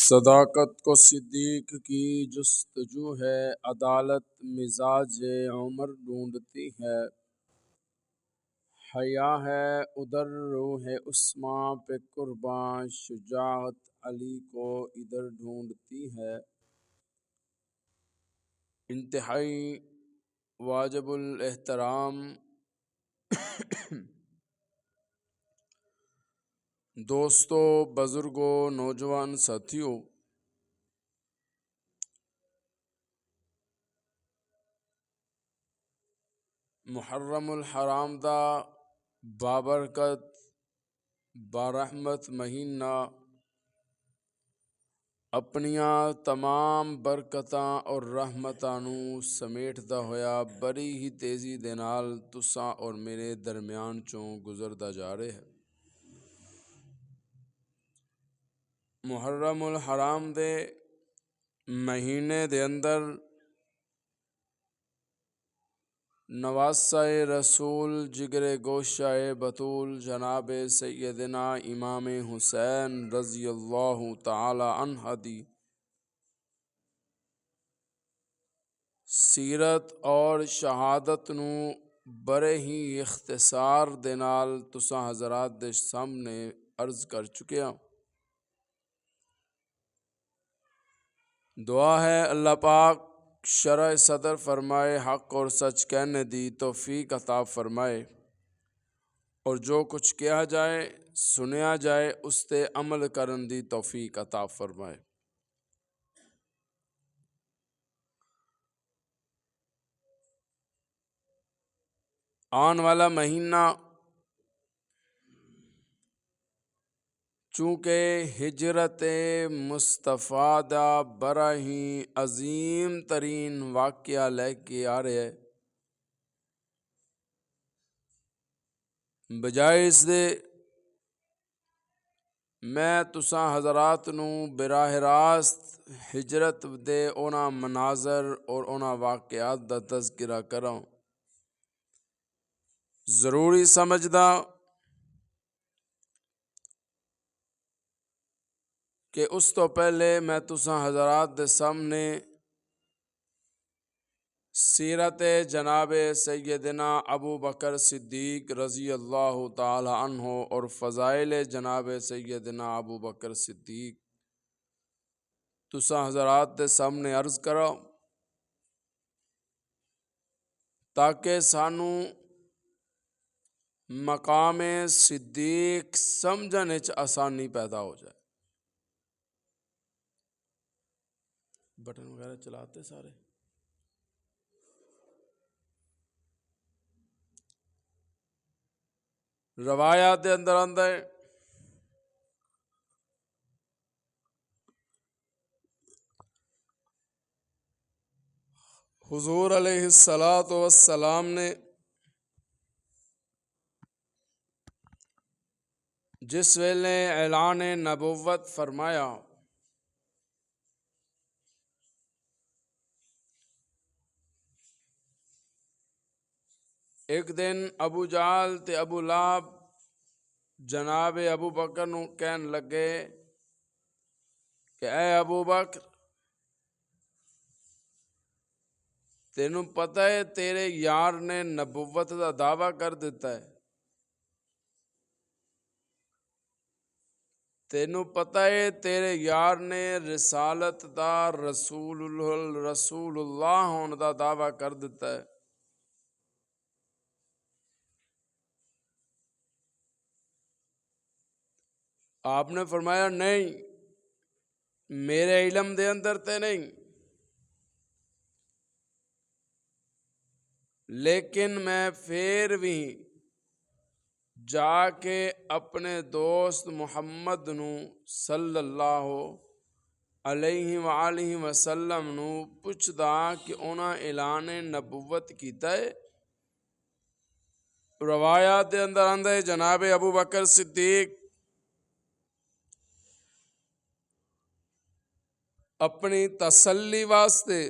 صداقت کو صدیق کی جستجو ہے، عدالت مزاج عمر ڈھونڈتی ہے۔ حیا ہے ادھر روح عثمان پہ قرباں، شجاعت علی کو ادھر ڈھونڈتی ہے۔ انتہائی واجب الاحترام دوستو، بزرگوں، نوجوان ساتھیوں، محرم الحرام دا بابرکت برحمت مہینہ اپنیاں تمام برکتاں اور رحمتاں نو سمیٹدا ہویا بڑی ہی تیزی دے نال تساں اور میرے درمیان چوں گزردا جا رہا ہے۔ محرم الحرام دے مہینے دے اندر نواسہ رسول جگر گوشہ بطول جناب سیدنا امام حسین رضی اللہ تعالی عنہ دی سیرت اور شہادت نو بڑے ہی اختصار دے نال تساں حضرات دے سامنے عرض کر چکے ہاں۔ دعا ہے اللہ پاک شرح صدر فرمائے، حق اور سچ کہنے دی توفیق عطا فرمائے، اور جو کچھ کیا جائے سنیا جائے اس تے عمل کرن دی توفیق عطا فرمائے۔ آن والا مہینہ چونکہ ہجرت مصطفیٰ دا بڑا ہی عظیم ترین واقعہ لے کے آ رہے ہے، بجائے اس دے میں تساں حضرات نو براہ راست ہجرت دے اونا مناظر اور اونا واقعات دا تذکرہ کراں، ضروری سمجھدا کہ اس تو پہلے میں تساں حضرات دے سامنے سیرت جناب سیدنا ابو بکر صدیق رضی اللہ تعالی عنہ اور فضائل جناب سیدنا ابو بکر صدیق تساں حضرات دے سامنے عرض کرو، تاکہ سانو مقام صدیق سمجھنے چ آسانی پیدا ہو جائے۔ بٹن وغیرہ چلاتے سارے؟ روایات دے اندر آندا ہے حضور علیہ الصلوۃ والسلام نے جس ویلے اعلان نبوت فرمایا، ایک دن ابو جہل تے ابو لہب جناب ابو بکر نو کہن لگے کہ اے ابو بکر، تینوں پتہ ہے تیرے یار نے نبوت دا دعویٰ کر دیتا ہے، تینوں پتہ ہے تیرے یار نے رسالت دا رسول اللہ ہون دا دعویٰ کر دیتا ہے۔ آپ نے فرمایا نہیں، میرے علم دے اندر تے نہیں، لیکن میں پھر بھی جا کے اپنے دوست محمد نو صلی اللہ علیہ وآلہ وسلم نو پوچھدا کہ انہاں اعلان نبوت کیتا ہے۔ روایات دے اندر آندا ہے جناب ابو بکر صدیق اپنی تسلی واسطے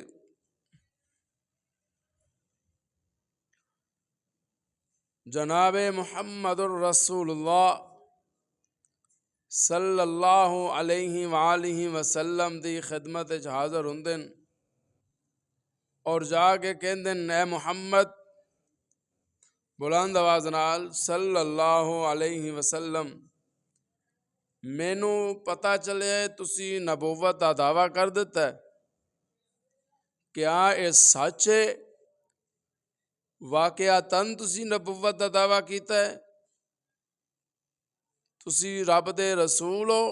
جناب محمد الرسول اللہ صلی اللہ علیہ وآلہ وسلم دی خدمت وچ حاضر ہوندے اور جا کے کہندے اے محمد بلند آواز نال صلی اللہ علیہ وسلم مینوں پتہ چلے تسی نبوت دا دعویٰ کر دیتا ہے، کیا یہ سچ ہے؟ واقعاتاً تسی نبوت دا دعویٰ کیتا ہے، تسی رب دے رسول ہو؟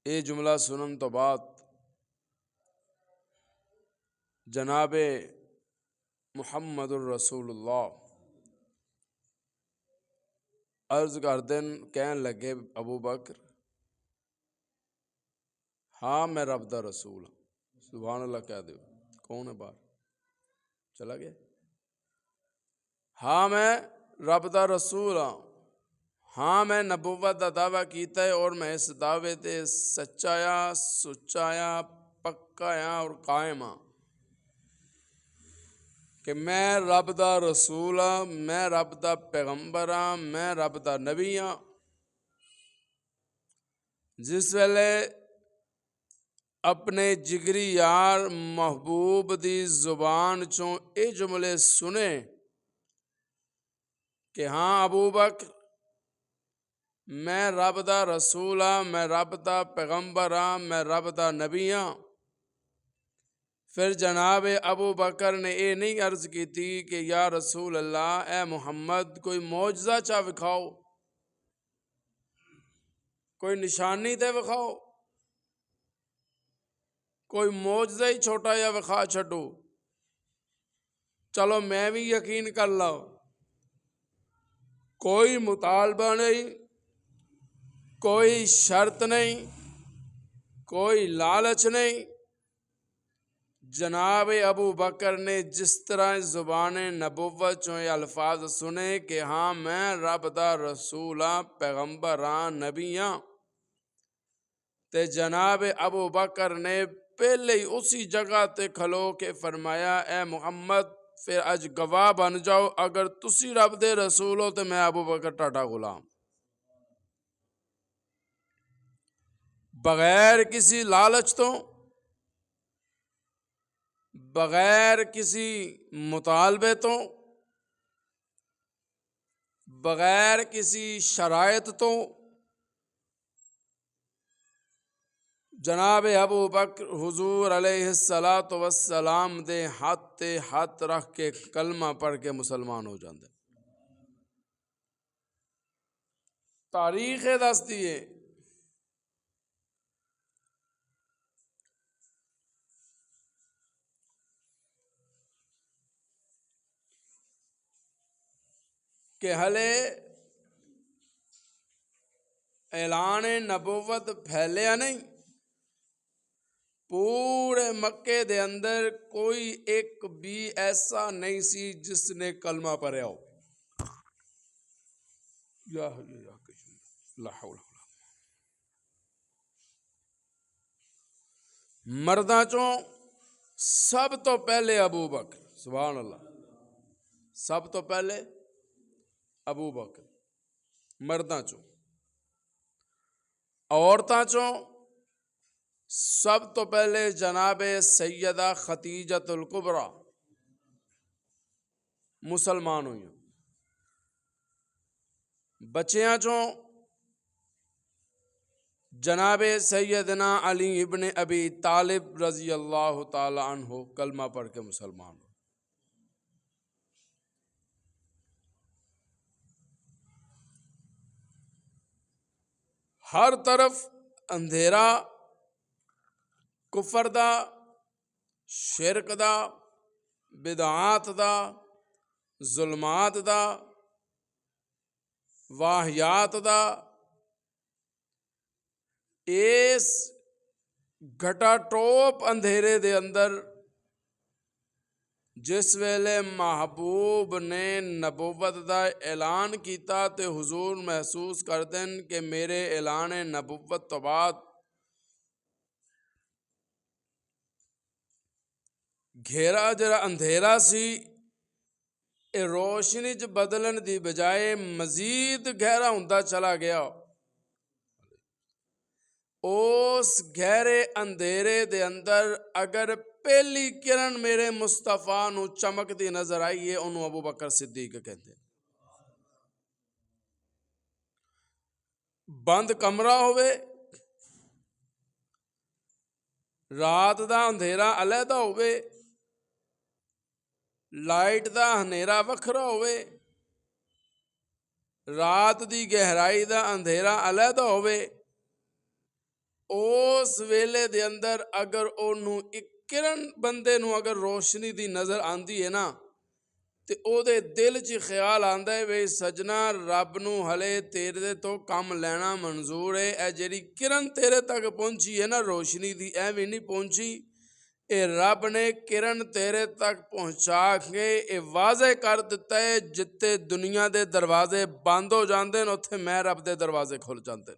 یہ جملہ سنن تو بعد جناب محمد الرسول اللہ عرض کردن کہن لگے ابو بکر ہاں میں رب دا رسول ہوں۔ سبحان اللہ کہہ دو، کون ہے باہر؟ چلا گیا؟ ہاں میں رب دا رسول ہوں، ہاں میں نبوت دا دعویٰ کیتا ہے اور میں اس دعوے تے سچایا سچایا پکایا اور قائم ہاں کہ میں رب دا رسول ہاں، میں رب دا پیغمبر ہاں، میں رب دا نبی ہاں۔ جس ویلے اپنے جگری یار محبوب دی زبان چوں اے جملے سنے کہ ہاں ابو بکر میں رب دا رسول ہاں، میں رب دا پیغمبر ہاں، میں رب دا نبی ہاں، پھر جناب ابو بکر نے یہ نہیں عرض کی تھی کہ یا رسول اللہ اے محمد کوئی معجزہ چاہ وکھاؤ، کوئی نشانی تے وکھاؤ، کوئی معجزہ ہی چھوٹا یا وکھا چھڈو، چلو میں بھی یقین کر لاؤ۔ کوئی مطالبہ نہیں، کوئی شرط نہیں، کوئی لالچ نہیں۔ جناب ابو بکر نے جس طرح زبان نبوت چوں یہ الفاظ سنے کہ ہاں میں رب دا رسول ہاں، پیغمبر ہاں، نبی ہاں، تے جناب ابو بکر نے پہلے ہی اسی جگہ تے کھلو کے فرمایا اے محمد پھر اج گواہ بن جاؤ، اگر تسی رب دے رسول ہو تے میں ابو بکر ٹاٹا غلام، بغیر کسی لالچ تو، بغیر کسی مطالبے تو، بغیر کسی شرائط تو، جناب ابو بکر حضور علیہ السلام دے ہاتھ تے ہاتھ رکھ کے کلمہ پڑھ کے مسلمان ہو جاندے۔ تاریخ دس دیے کہ ہلے اعلان نبوت پھیلیا نہیں، پورے مکے دے اندر کوئی ایک بھی ایسا نہیں سی جس نے کلمہ پڑھیا ہو۔ لا حول ولا قوت۔ مرداں چوں سب تو پہلے ابو بکر، سبحان اللہ، سب تو پہلے ابو بکر مرداں چوں، عورتاں چوں سب تو پہلے جناب سیدہ خدیجۃ الکبریٰ مسلمان ہوئی، بچیاں چوں جناب سیدنا علی ابن ابی طالب رضی اللہ تعالی عنہ کلمہ پڑھ کے مسلمان ہو۔ ہر طرف اندھیرا، کفر دا، شرک دا، بدعات دا، ظلمات دا، واہیات دا، اس گھٹا ٹوپ اندھیرے دے اندر جس ویلے محبوب نے نبوت دا اعلان کیتا تے حضور محسوس کردن کہ میرے اعلان نبوت تو بعد گھیرا جڑا اندھیرا سی ਇਹ ਰੋਸ਼ਨੀ 'ਚ ਬਦਲਣ ਦੀ ਬਜਾਏ ਮਜ਼ੀਦ ਗਹਿਰਾ ਹੁੰਦਾ ਚਲਾ ਗਿਆ। ਉਸ ਗਹਿਰੇ ਅੰਧੇਰੇ ਦੇ ਅੰਦਰ ਅਗਰ ਪਹਿਲੀ ਕਿਰਨ ਮੇਰੇ ਮੁਸਤਫਾ ਨੂੰ ਚਮਕਦੀ ਨਜ਼ਰ ਆਈ ਹੈ, ਉਹਨੂੰ ਅਬੂ ਬਕਰ ਸਿੱਦੀਕ ਕਹਿੰਦੇ। ਬੰਦ ਕਮਰਾ ਹੋਵੇ, ਰਾਤ ਦਾ ਅੰਧੇਰਾ ਅਲੱਗਾ ਹੋਵੇ, ਲਾਈਟ ਦਾ ਹਨੇਰਾ ਵੱਖਰਾ ਹੋਵੇ, ਰਾਤ ਦੀ ਗਹਿਰਾਈ ਦਾ ਅੰਧੇਰਾ ਅਲੱਗਾ ਹੋਵੇ, ਉਸ ਵੇਲੇ ਦੇ ਅੰਦਰ ਅਗਰ ਉਹਨੂੰ ਇੱਕ ਕਿਰਨ ਬੰਦੇ ਨੂੰ ਅਗਰ ਰੋਸ਼ਨੀ ਦੀ ਨਜ਼ਰ ਆਉਂਦੀ ਹੈ ਨਾ, ਤੇ ਉਹਦੇ ਦਿਲ 'ਚ ਖਿਆਲ ਆਉਂਦਾ ਹੈ ਵੀ ਸਜਣਾ ਰੱਬ ਨੂੰ ਹਲੇ ਤੇਰੇ ਤੋਂ ਕੰਮ ਲੈਣਾ ਮਨਜ਼ੂਰ ਹੈ। ਇਹ ਜਿਹੜੀ ਕਿਰਨ ਤੇਰੇ ਤੱਕ ਪਹੁੰਚੀ ਹੈ ਨਾ ਰੋਸ਼ਨੀ ਦੀ, ਐਵੇਂ ਨਹੀਂ ਪਹੁੰਚੀ, ਇਹ ਰੱਬ ਨੇ ਕਿਰਨ ਤੇਰੇ ਤੱਕ ਪਹੁੰਚਾ ਕੇ ਇਹ ਵਾਜ਼ਿਹ ਕਰ ਦਿੱਤਾ ਹੈ, ਜਿੱਥੇ ਦੁਨੀਆ ਦੇ ਦਰਵਾਜ਼ੇ ਬੰਦ ਹੋ ਜਾਂਦੇ ਨੇ ਉੱਥੇ ਮੈਂ ਰੱਬ ਦੇ ਦਰਵਾਜ਼ੇ ਖੁੱਲ ਜਾਂਦੇ ਨੇ।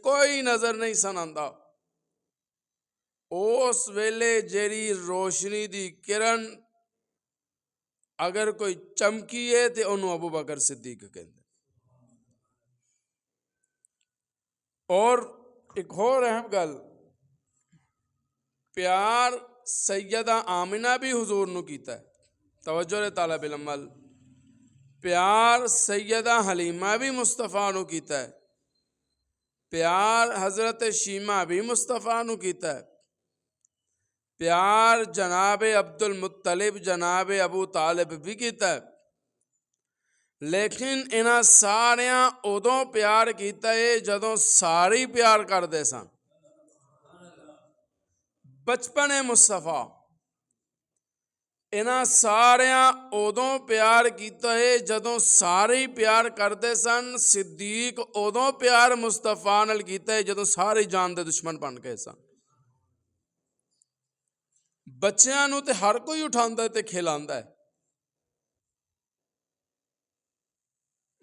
ਕੋਈ ਨਜ਼ਰ ਨਹੀਂ ਸਨ ਆਉਂਦਾ, ਉਸ ਵੇਲੇ ਜਿਹੜੀ ਰੋਸ਼ਨੀ ਦੀ ਕਿਰਨ ਅਗਰ ਕੋਈ ਚਮਕੀ ਹੈ ਤੇ ਉਹਨੂੰ ਅਬੂ ਬਕਰ ਸਿੱਦੀਕ ਕਹਿੰਦੇ। ਔਰ ਇੱਕ ਹੋਰ ਅਹਿਮ ਗੱਲ, ਪਿਆਰ ਸੈਯਦਾ ਆਮਿਨਾ ਵੀ ਹੁਜ਼ੂਰ ਨੂੰ ਕੀਤਾ ਹੈ। ਤਵੱਜੋ ਰੇ ਤਾਲਿਬ ਇਲਮ ਵੱਲ। ਪਿਆਰ ਸੈਯਦਾ ਹਲੀਮਾ ਵੀ ਮੁਸਤਫਾ ਨੂੰ ਕੀਤਾ ਹੈ, ਪਿਆਰ ਹਜ਼ਰਤ ਸ਼ੀਮਾ ਵੀ ਮੁਸਤਫਾ ਨੂੰ ਕੀਤਾ ਹੈ, ਪਿਆਰ ਜਨਾਬ ਅਬਦੁਲ ਮੁਤਲਿਬ ਜਨਾਬ ਅਬੂ ਤਾਲਿਬ ਵੀ ਕੀਤਾ ਹੈ। ਲੇਕਿਨ ਇਹਨਾਂ ਸਾਰਿਆਂ ਉਦੋਂ ਪਿਆਰ ਕੀਤਾ ਹੈ ਜਦੋਂ ਸਾਰੇ ਪਿਆਰ ਕਰਦੇ ਸਨ। ਬਚਪਨ ਮੁਸਤਫਾ ਇਹਨਾਂ ਸਾਰਿਆਂ ਉਦੋਂ ਪਿਆਰ ਕੀਤਾ ਹੈ ਜਦੋਂ ਸਾਰੇ ਪਿਆਰ ਕਰਦੇ ਸਨ। ਸਿੱਦੀਕ ਉਦੋਂ ਪਿਆਰ ਮੁਸਤਫਾ ਨਾਲ ਕੀਤਾ ਹੈ ਜਦੋਂ ਸਾਰੇ ਜਾਨ ਦੇ ਦੁਸ਼ਮਣ ਬਣ ਗਏ ਸਨ। ਬੱਚਿਆਂ ਨੂੰ ਤੇ ਹਰ ਕੋਈ ਉਠਾਉਂਦਾ ਤੇ ਖਿਲਾਉਂਦਾ ਹੈ,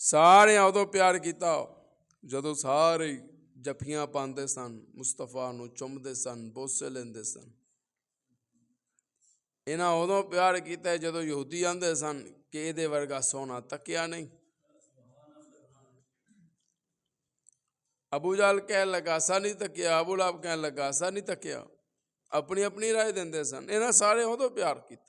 ਸਾਰੇ ਉਦੋਂ ਪਿਆਰ ਕੀਤਾ ਜਦੋਂ ਸਾਰੇ ਜੱਫੀਆਂ ਪਾਉਂਦੇ ਸਨ, ਮੁਸਤਫਾ ਨੂੰ ਚੁੰਮਦੇ ਸਨ, ਬੋਸੇ ਲੈਂਦੇ ਸਨ। ਇਹਨਾਂ ਉਦੋਂ ਪਿਆਰ ਕੀਤਾ ਜਦੋਂ ਯਹੂਦੀ ਆਂਦੇ ਸਨ ਕਿ ਇਹਦੇ ਵਰਗਾ ਸੋਨਾ ਤੱਕਿਆ ਨਹੀਂ। ਅਬੂ ਜਹਲ ਕਹਿਣ ਲੱਗਾ ਅਸਾਂ ਨਹੀਂ ਤੱਕਿਆ, ਅਬੂ ਲਹਬ ਕਹਿਣ ਲੱਗਾ ਅਸਾਂ ਨਹੀਂ ਤੱਕਿਆ, ਆਪਣੀ ਆਪਣੀ ਰਾਏ ਦਿੰਦੇ ਸਨ। ਇਹਨਾਂ ਸਾਰੇ ਉਦੋਂ ਪਿਆਰ ਕੀਤਾ।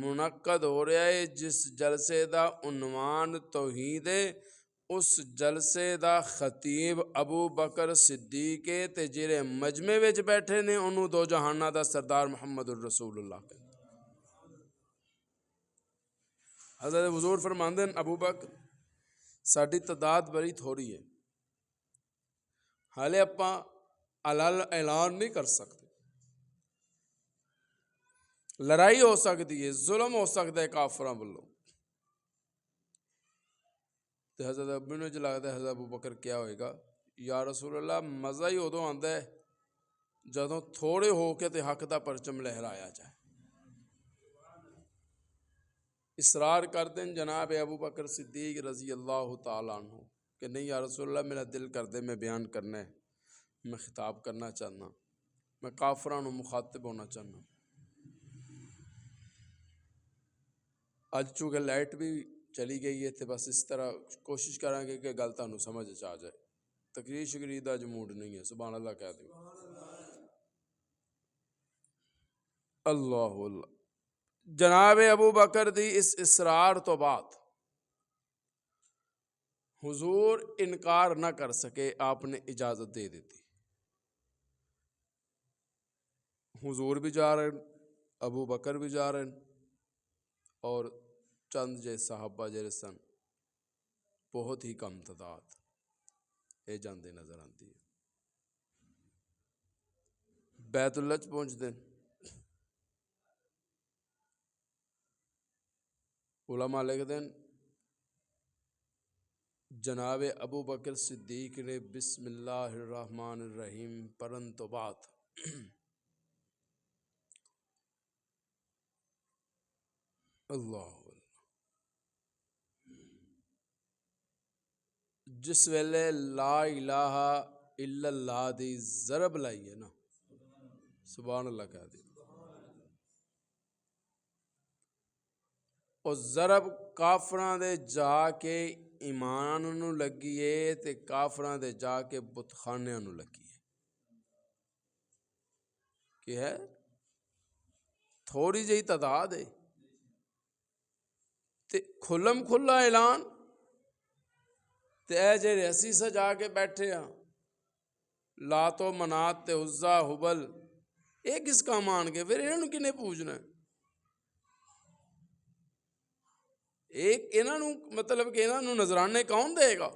منعقد ہو رہا ہے جس جلسے دا عنوان توحید ہے، اس جلسے دا خطیب ابو بکر صدیق ہے تے جڑے مجمع وچ بیٹھے نے انہوں دو جہاناں دا سردار محمد الرسول اللہ کے۔ حضرت حضور فرماندے ہیں ابو بکر ساڈی تعداد بڑی تھوڑی ہے، حالے اپاں علل اعلان نہیں کر سکتے، لڑائی ہو سکتی ہے، ظلم ہو سکتا ہے کافراں والوں۔ تو حضرت ابو نے جو لگتا ہے حضرت ابو بکر کیا ہوئے گا، یا رسول اللہ مزہ ہی ادو آندا ہے جدوں تھوڑے ہو کے تے حق دا پرچم لہرایا جائے۔ اصرار کرتے ہیں جناب ابو بکر صدیق رضی اللہ تعالیٰ عنہ کہ نہیں یا رسول اللہ میرا دل کر دے میں بیان کرنا ہے، میں خطاب کرنا چاہنا، میں کافراں نوں مخاطب ہونا چاہنا۔ اج چونکہ لائٹ بھی چلی گئی ہے تو بس اس طرح کوشش کریں گے کہ گل تانوں سمجھ آ جائے۔ تقریر شکریر دا اج موڈ نہیں ہے، سبحان اللہ کہہ دیں۔ اللہ اللہ۔ جناب ابو بکر دی اس اصرار تو بعد حضور انکار نہ کر سکے، آپ نے اجازت دے دیتی۔ حضور بھی جا رہے ہیں، ابو بکر بھی جا رہے ہیں، اور چند جے صحابہ جڑے سن بہت ہی کم تعداد یہ جاندے نظر آتی ہے۔ بیت اللہ چ پہنچتے ہیں، علماء لکھتے ہیں جناب ابو بکر صدیق نے بسم اللہ الرحمن الرحیم پڑھن تو بعد اللہ جس ویلے لا الہ الا اللہ دی ضرب لائی ہے نا، سبحان اللہ کہہ دی، اور ضرب کافراں دے جا کے ایمان نو لگی ہے تے کافراں دے جا کے بت خانیاں نو لگی ہے۔ کہ ہے تھوڑی جہی تعداد ہے تے کھلم کھلا اعلان تے اے جڑے اسی سجا کے بیٹھے ہاں لات و منات تے عزا حبل، یہ کس کام آن گے؟ پھر انہوں کنے پوجنا ہے؟ ایک انہوں مطلب کہ انہوں نذرانے کون دے گا؟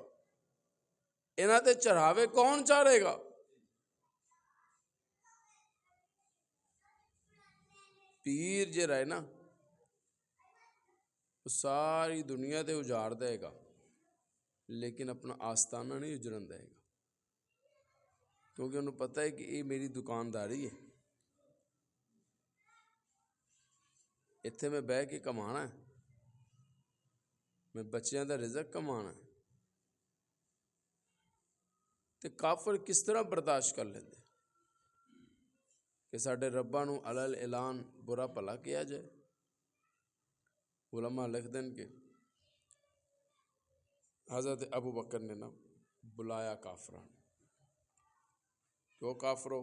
انہوں تے چڑھاوے کون چاڑے گا؟ پیر جے رہے نا وہ ساری دنیا تے اجاڑ دے گا لیکن اپنا آستانہ نہیں اجڑن دے گا، کیونکہ انہوں پتہ ہے کہ یہ میری دکانداری ہے، اتھے میں بہ کے کمانا ہے، میں بچیاں دا رزق کمانا ہے۔ تے کافر کس طرح برداشت کر لیندے کہ ساڈے ربا نو علل اعلان برا بھلا کیا جائے؟ علماء لکھ دیں کہ حضرت ابو بکر نے نا بلایا کافران، کیوں کافرو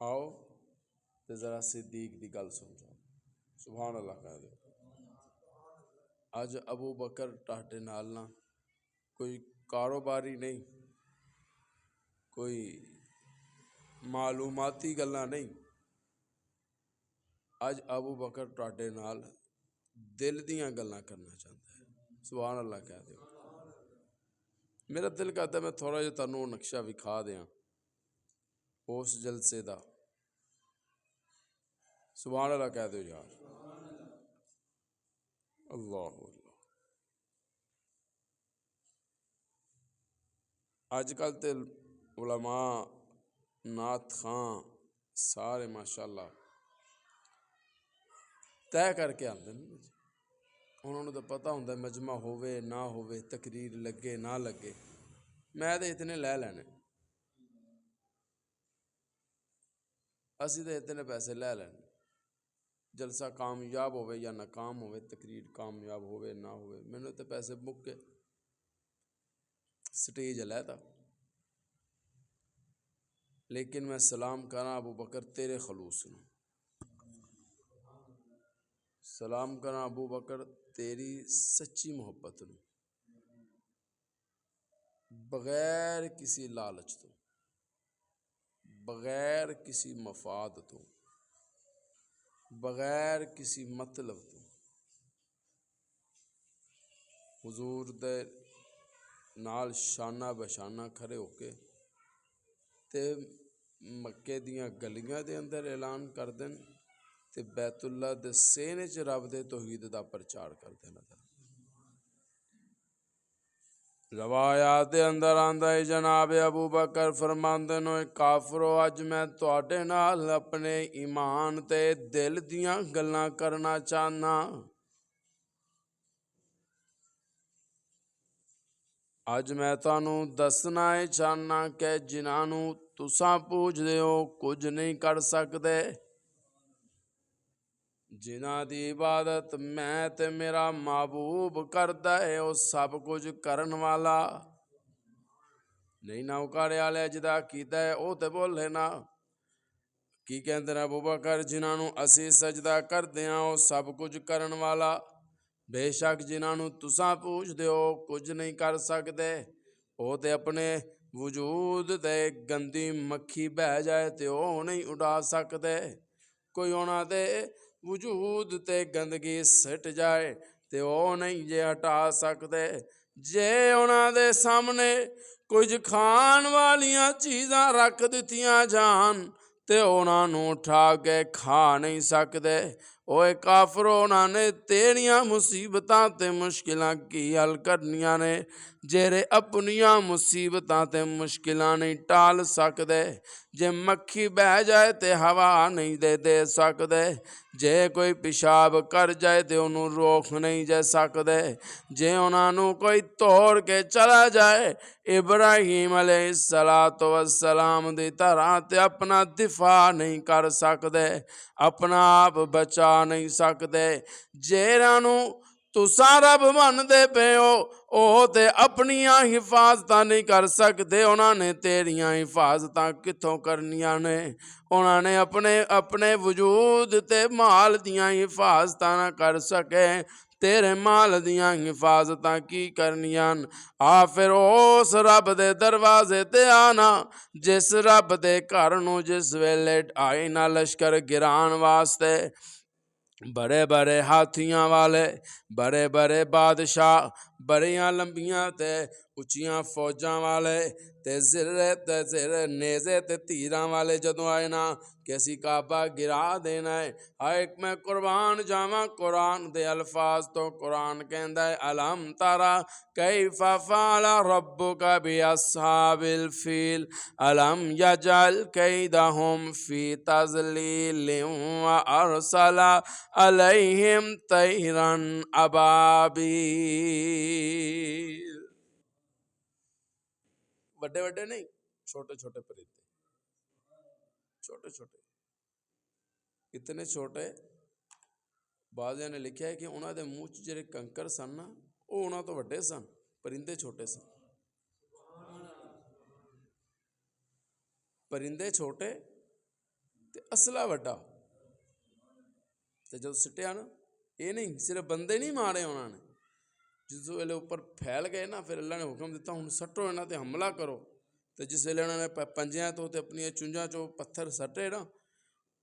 آؤ تے ذرا صدیق دی گل سن جاؤ، سبحان اللہ کہہ دے۔ اج ابو بکر ٹاٹے نال نہ کوئی کاروباری نہیں، کوئی معلوماتی گلاں نہیں، اج ابو بکر ٹاٹے نال دل دیاں گلاں کرنا چاہتا ہے، سبحان اللہ کہہ دے۔ میرا دل کہتا ہے میں تھوڑا جہا تانوں نقشہ وکھا دیاں اس جلسے دا، سبحان اللہ کہہ دو یار، اللہ اللہ۔ اج کل تے علماء نعت خاں سارے ماشاءاللہ طے کر کے آتے ہیں، انہوں نے تو پتہ ہوتا ہے مجمع ہوئے نہ ہوئے، تقریر لگے نہ لگے، میں تو اتنے لے لینے، اسی تو اتنے پیسے لے لینے، جلسہ کامیاب ہوئے یا ناکام ہوئے، تقریر کامیاب ہوئے نہ ہوئے، میں نے تو پیسے بک کے سٹیج علیحدہ۔ لیکن میں سلام کراں ابو بکر تیرے خلوص نو، سلام کرنا ابو بکر تیری سچی محبت نو، بغیر کسی لالچ تو، بغیر کسی مفاد تو، بغیر کسی مطلب تو حضور دے نال شانہ بشانہ کھڑے ہو کے تے مکے دیاں گلیاں دے اندر اعلان کر دین تے بیت اللہ دے سینے چ رب دے توحید دا پرچار کر دینا تھا۔ روایات دے اندر آندا ہے جناب ابو بکر فرماندے نے کافرو اج میں تواڈے نال اپنے ایمان تے دل دیاں گلاں کرنا چاہنا، اج میں تانوں دسنا ہے چاہنا کہ جنہاں نوں تساں پوچھ دے ہو کچھ نہیں کر سکدے، جنہاں دی عبادت میں تے میرا محبوب کردا ہے او سب کچھ کرن والا نہیں نہ اکاڑے والے جدا کیتا ہے او تے بولے نا کی کہندے نے ابو بکر جنہاں نوں اسی سجدہ کردے ہاں او سب کچھ کرن والا، بے شک جنہاں نوں تساں پوچھ دے ہو کچھ نہیں کر سکدے او تے اپنے وجود تے گندی مکھی بہ جائے تے او نہیں اڑا سکدے، کوئی انہاں دے وجود تے گندگی سٹ جائے تے او نہیں جے ہٹا سکدے، جے انہاں دے سامنے کچھ کھان والیاں چیزاں رکھ دتیاں جان تے انہاں نوں اٹھا کے کھا نہیں سکدے، اوے کافرو انہاں نے تیریاں مصیبتاں تے مشکلاں کی حل کرنیاں نے جیرے اپنیاں مصیبتاں تے مشکلاں نہیں ٹال سکدے، جے مکھی بہ جائے تے ہوا نہیں دے سکدے، جے کوئی پیشاب کر جائے تے انہوں روک نہیں جا سکدے، جے انہاں نوں کوئی توڑ کے چلا جائے ابراہیم علیہ السلام دی طرح تے اپنا دفاع نہیں کر سکدے، اپنا آپ بچا نہیں سکدے، جیڑاں نوں تساں رب مندے پے ہو او تے اپنیاں حفاظتاں نہیں کر سکدے، انہاں نے تیریاں حفاظتاں کتھوں کرنیاں نے، انہاں نے اپنے وجود تے مال دیاں حفاظتاں نہ کر سکے، تیرے مال دیاں حفاظتاں کی کرنیاں، آ پھر اس رب دے دروازے تے آنا جس رب دے گھر نوں جس ویلے آئی نہ لشکر گران واسطے، بڑے بڑے ہاتھیاں والے، بڑے بڑے بادشاہ، بڑیاں لمبیاں تے اچیاں فوجاں والے تے زرے نیزے تے تیراں والے جدوں آئے نا کہ اسی کعبہ گرا دینا ہے، ایک میں قربان جاواں قرآن دے الفاظ تو قرآن کہندا ہے الم ترى کیف فعل ربک باصحاب الفیل الم یجعل کیدہم فی تضلیل وارسل علیہم طیرا ابابیل، بڑے بڑے نہیں چھوٹے چھوٹے پرندے، چھوٹے چھوٹے اتنے چھوٹے، بعضیاں نے لکھیا ہے کہ انہاں دے منہ چ جڑے کنکر سن نا او انہاں تو وڈے سن، پرندے چھوٹے سن، پرندے چھوٹے تے اسلحہ وڈا، تے جدوں سٹیا نا یہ نہیں صرف بندے نہیں مارے انہاں نے، جس ویلے اوپر پھیل گئے نا پھر اللہ نے حکم دیتا ہن سٹو انہاں تے حملہ کرو، تے جس ویلے انہاں نے پنجیاں تو تے اپنی چونجاں چو پتھر سٹے نا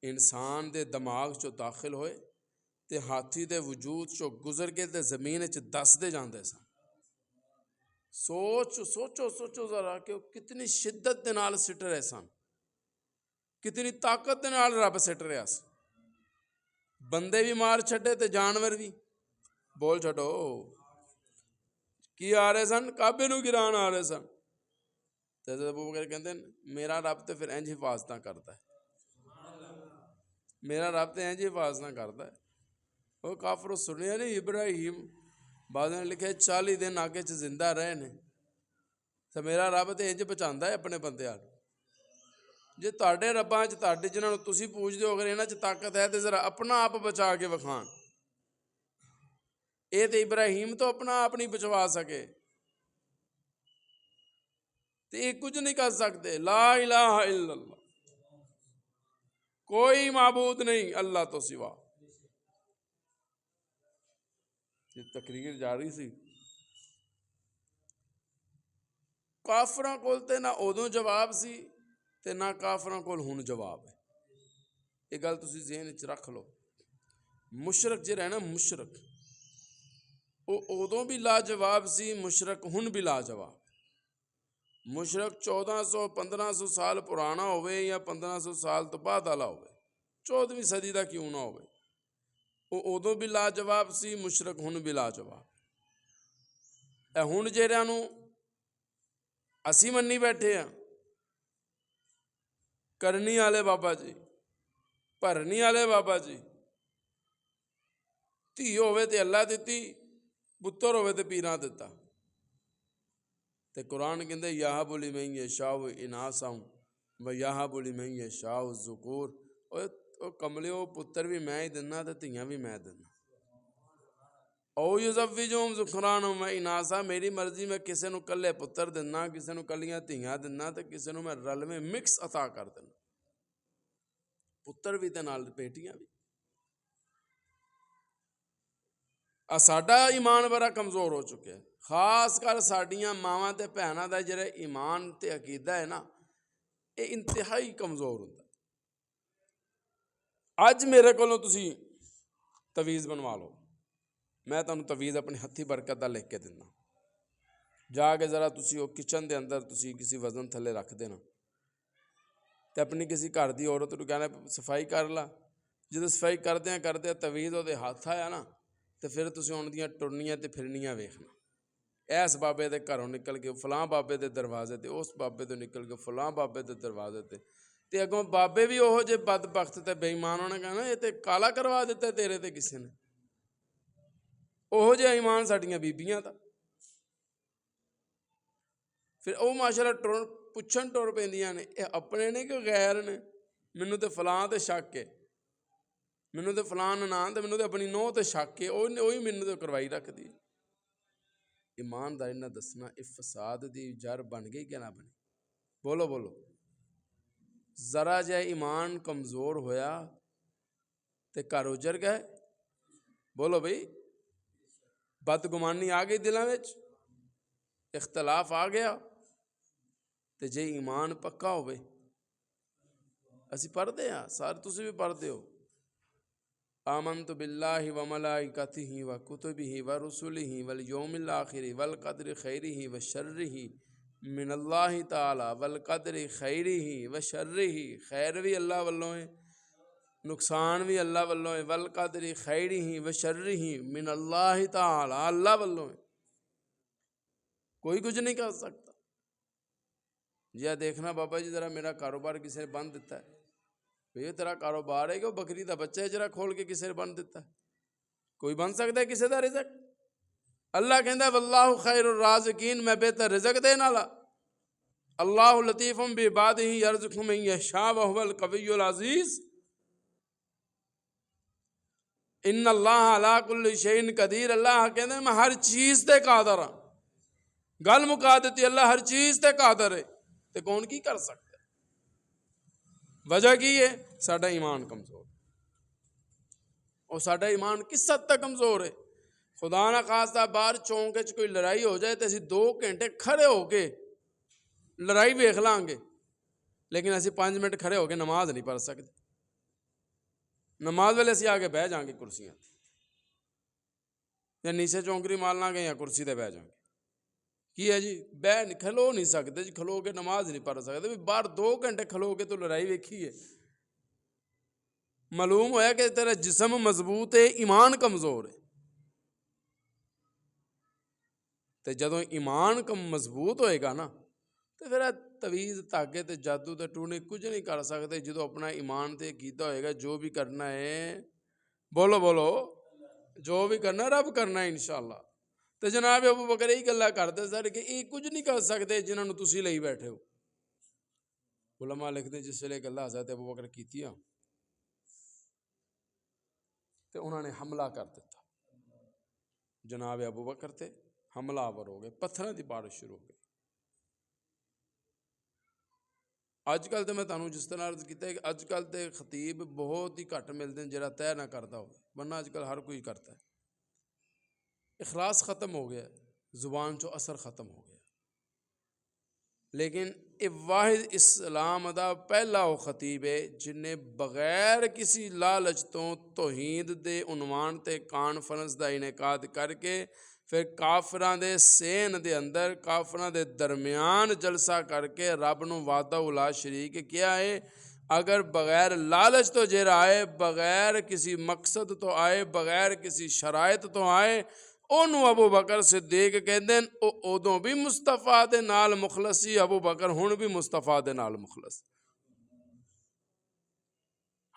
انسان دے دماغ چو داخل ہوئے تے ہاتھی دے وجود چو گزر کے تے زمین چ دس دے جاندے سن، سوچو ذرا کہ کتنی شدت دے نال سٹ رہے سن، کتنی طاقت دے نال رب سٹ رہا سی، بندے بھی مار چھڈے تے جانور بھی، بول چھڈو کی آ رہے سن کعبے نو گران آ رہے سن، تے حضرت ابوبکر کہندے میرا رب تے پھر انج حفاظتاں کردا ہے، میرا رب تے انج حفاظتاں کردا ہے، وہ کافرو سنیا نہیں ابراہیم بعد نے لکھے 40 دن آگے چ زندہ رہے نے، تے میرا رب تے انج بچاندا ہے اپنے بندیاں نوں، جے تہاڈے رباں چ تہاڈے جنہاں نوں تسی پوچھ دے ہو اگر انہاں چ طاقت ہے تے ذرا اپنا آپ بچا کے وکھان، اے تے ابراہیم تو اپنا آپ نہیں بچوا سکے، تے یہ کچھ نہیں کر سکتے، لا الہ الا اللہ، کوئی معبود نہیں اللہ تو سوا، یہ تقریر جاری سی، کافراں کول تے نہ ادوں جواب سی تے نہ کافراں کول ہن جواب ہے۔ یہ گل تسی ذہن وچ رکھ لو۔ مشرک جڑا ہے نا مشرک، وہ ادوں بھی لاجواب سی، مشرک ہن بھی لاجواب۔ مشرک 1400 1500 سال پرانا ہوئے یا 1500 سال تو بعد والا ہوئے، 14ویں صدی دا کیوں نہ ہوئے، وہ ادوں بھی لاجواب سی، مشرک ہن بھی لاجواب۔ اے ہن جہڑیاں نوں اسی منی بیٹھے ہیں، کرنی والے بابا جی، بھرنی والے بابا جی، دھی ہوئے تے اللہ دتی، پتر ہوئے تے پیراں دتا۔ تے قرآن کہندے یہب لمن یشاء اناسا و یہب لمن یشاء الذکور۔ او کملیو، پتر بھی میں ہی دینا تے دھیاں بھی میں دینا۔ او یزوجہم ذکرانا و اناسا، میری مرضی میں کسے نو کلے پتر دینا، کسے نو کلیاں دھیاں دینا، تے کسے نو میں رلویں مکس عطا کر دینا، پتر بھی تے نال بیٹیاں بھی۔ ساڈا ایمان بڑا کمزور ہو چکا ہے، خاص کر ساڈیاں ماواں تے بھیناں دا جڑا ایمان تے عقیدہ ہے نا، یہ انتہائی کمزور ہوندا۔ اج میرے کولوں تسی تویز بنوا لو، میں تانوں تویز اپنی ہتھی برکت دا لکھ کے دینا، جا کے ذرا تسی وہ کچن دے اندر تسی کسی وزن تھلے رکھ دینا، تے اپنی کسی گھر دی عورت نوں کہنا صفائی کر لا، جدوں صفائی کردیاں تویز وہ ہاتھ آیا نا، تے پھر تسی ان دیاں ٹرنیاں تے پھرنیاں ویکھنا، ایس بابے دے گھروں نکل کے فلاں بابے دے دروازے تے، اس بابے تو نکل کے فلاں بابے دے دروازے تے اگوں بابے بھی اوہو جے بدبخت تے بے ایمان ہونے کہنا یہ تے کالا کروا دیتا ہے تیرے تے کسی نے، اوہو جے ایمان ساڈیاں بیبییاں دا۔ پھر او ماشاءاللہ پچھن ٹر پیندیاں نے، اے اپنے نے کہ غیر نے، مینوں تے فلاں تے شک ہے، مینوں تے فلاں ننان تے مینوں تے اپنی نوہ تے شک ہے، اوہی مینوں تے کروائی رکھ دی۔ ایمانداری نہ دسنا، اے فساد دی جڑ بن گئی کہ نہ بنی؟ بولو بولو۔ ذرا جے ایمان کمزور ہویا تے گھر اجڑ گئے، بولو بھئی، بدگمانی آ گئی دلاں وچ، اختلاف آ گیا، تے جے ایمان پکا ہوئے، اسی پڑھتے ہیں سارے، تسی بھی پڑھتے ہو، آمنت باللہ وملائکتہ وکتبہ ورسلہ والیوم الآخر والقدر خیرہ وشرہ من اللہ تعالی، والقدر خیرہ وشرہ، خیر بھی اللہ والوں ہے، نقصان بھی اللہ والوں ہے، والقدر خیرہ وشرہ من اللہ تعالی، اللہ والوں ہے، کوئی کچھ نہیں کر سکتا۔ جی دیکھنا بابا جی ذرا میرا کاروبار کسی نے بند دیتا ہے، یہ تیرا کاروبار ہے کہ وہ بکری دا بچہ ہے جرا کھول کے کسی نے بند دیتا ہے؟ کوئی بن سکتا ہے کسی دا رزق؟ اللہ کہندا ہے واللہ خیر الرازقین، میں بہتر رزق دین والا، اللہ لطیف بعبادہ یرزق من یشاء وہو القوی العزیز، ان اللہ علی کل شیء قدیر، اللہ کہندا ہے میں ہر چیز تے قادر ہاں، گل مکا دیتی، اللہ ہر چیز تے قادر ہے، تے کون کی کر سکتا ہے؟ وجہ کی ہے؟ ساڈا ایمان کمزور، اور ساڈا ایمان کس حد تک کمزور ہے؟ خدا نہ خواستہ باہر چونک وچ کوئی لڑائی ہو جائے تو اسی 2 گھنٹے کھڑے ہو کے لڑائی ویکھ لیں گے، لیکن اسی 5 منٹ کھڑے ہو کے نماز نہیں پڑھ سکتے، نماز ویلے اسی آگے بہ جائیں گے کرسیاں، یا نیچے چونکری مار لیں گے یا کرسی تے بہ جائیں گے، کی ہے جی کھلو نہیں سکتے جی، کھلو کے نماز نہیں پڑھ سکتے، باہر 2 گھنٹے کھلو کے تو لڑائی ویکھی ہے، معلوم ہوا کہ تیرا جسم مضبوط ہے، ایمان کمزور ہے، تو جدوں ایمان مضبوط ہوئے گا نا، تو پھر تویز تاکے تے جادو تے ٹونے کچھ نہیں کر سکتے، جدوں اپنا ایمان تے کیتا ہوئے گا، جو بھی کرنا ہے، بولو بولو، جو بھی کرنا رب کرنا ہے انشاءاللہ۔ تو جناب ابو بکر یہی گلا کرتے سر کہ یہ کچھ نہیں کر سکتے جنہوں نے تسی لئی بیٹھے ہو۔ علماء لکھتے جس ویلے گلا حضرت ابو بکر کیتیاں تو انہوں نے حملہ کر دیتا، جناب ابو بکر تے حملہ آور ہو گئے، پتھروں دی بارش شروع ہو گئی۔ اج کل تو میں تانوں جس طرح عرض کیتا ہے کہ اج کل تے خطیب بہت ہی گھٹ ملتے ہیں جڑا طے نہ کرتا ہو، ورنہ اج کل ہر کوئی کرتا ہے۔ اخلاص ختم ہو گیا، زبان چو اثر ختم ہو گیا۔ لیکن واحد اسلام دا پہلا وہ خطیب ہے جنہیں بغیر کسی لالچ تو توحید دے عنوان تے کانفرنس دا انعقاد کر کے پھر کافراں دے سین دے اندر کافراں دے درمیان جلسہ کر کے رب نو وحدہ لا شریک کیا ہے۔ اگر بغیر لالچ تو جرا آئے، بغیر کسی مقصد تو آئے، بغیر کسی شرائط تو آئے، اونوں ابو بکر صدیق کہندے او ادوں بھی مصطفیٰ دے نال مخلص سی، ابو بکر ہن بھی مصطفیٰ دے نال مخلص۔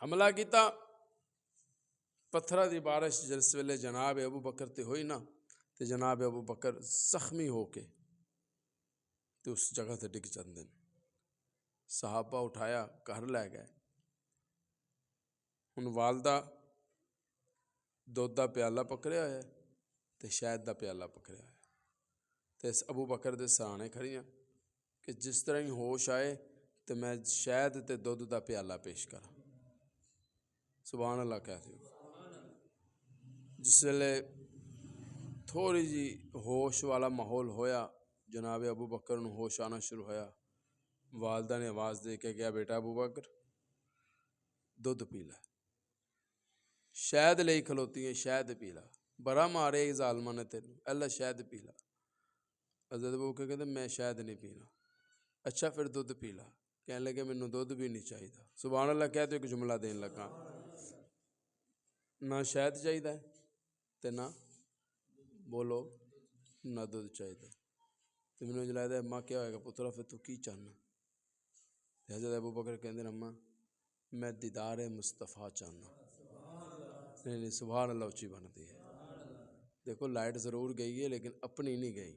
حملہ کیتا، پتھراں دی بارش جس ویلے جناب ابو بکر تے ہوئی نا، تے جناب ابو بکر زخمی ہو کے تے اس جگہ تے ڈگ جاندے، صحابہ اٹھایا گھر لے گئے۔ ہن والدہ دودھ دا پیالہ پکڑیا ہوا ہے تے شہد دا پیالہ پکڑیا ہے، تے ابو بکر دے سرانے کھڑیاں کہ جس طرح ہی ہوش آئے تے میں شہد تے دودھ دا پیالہ پیش کرا۔ سبحان اللہ کہتے ہو۔ جس ویلے تھوڑی جی ہوش والا ماحول ہویا، جناب ابو بکر نو ہوش آنا شروع ہویا، والدہ نے آواز دے کے کہا بیٹا ابو بکر دودھ پی لے، شہد لئی کھلوتی ہے شہد پی لا، بڑا مارے ظالمہ نے تینوں، اللہ شہد پی لا۔ حضرت ابو بکر کہتے میں شہد نہیں پینا۔ اچھا پھر دودھ پی لا، کہنے لگے مینوں دودھ بھی نہیں چاہیے۔ سبحان اللہ کہتے ایک جملہ دین لگا، نہ شہد چاہیے تے نہ بولو نہ دودھ چاہیے، تو مینوں جلائے دے اماں کیا ہوئے گا پترا پھر تو کی چاہنا؟ حضرت ابو بکر کہتے ہیں اماں میں دیدار مصطفیٰ چاہنا۔ نہیں سبحان اللہ اچھی بنتی ہے۔ دیکھو لائٹ ضرور گئی ہے لیکن اپنی نہیں گئی،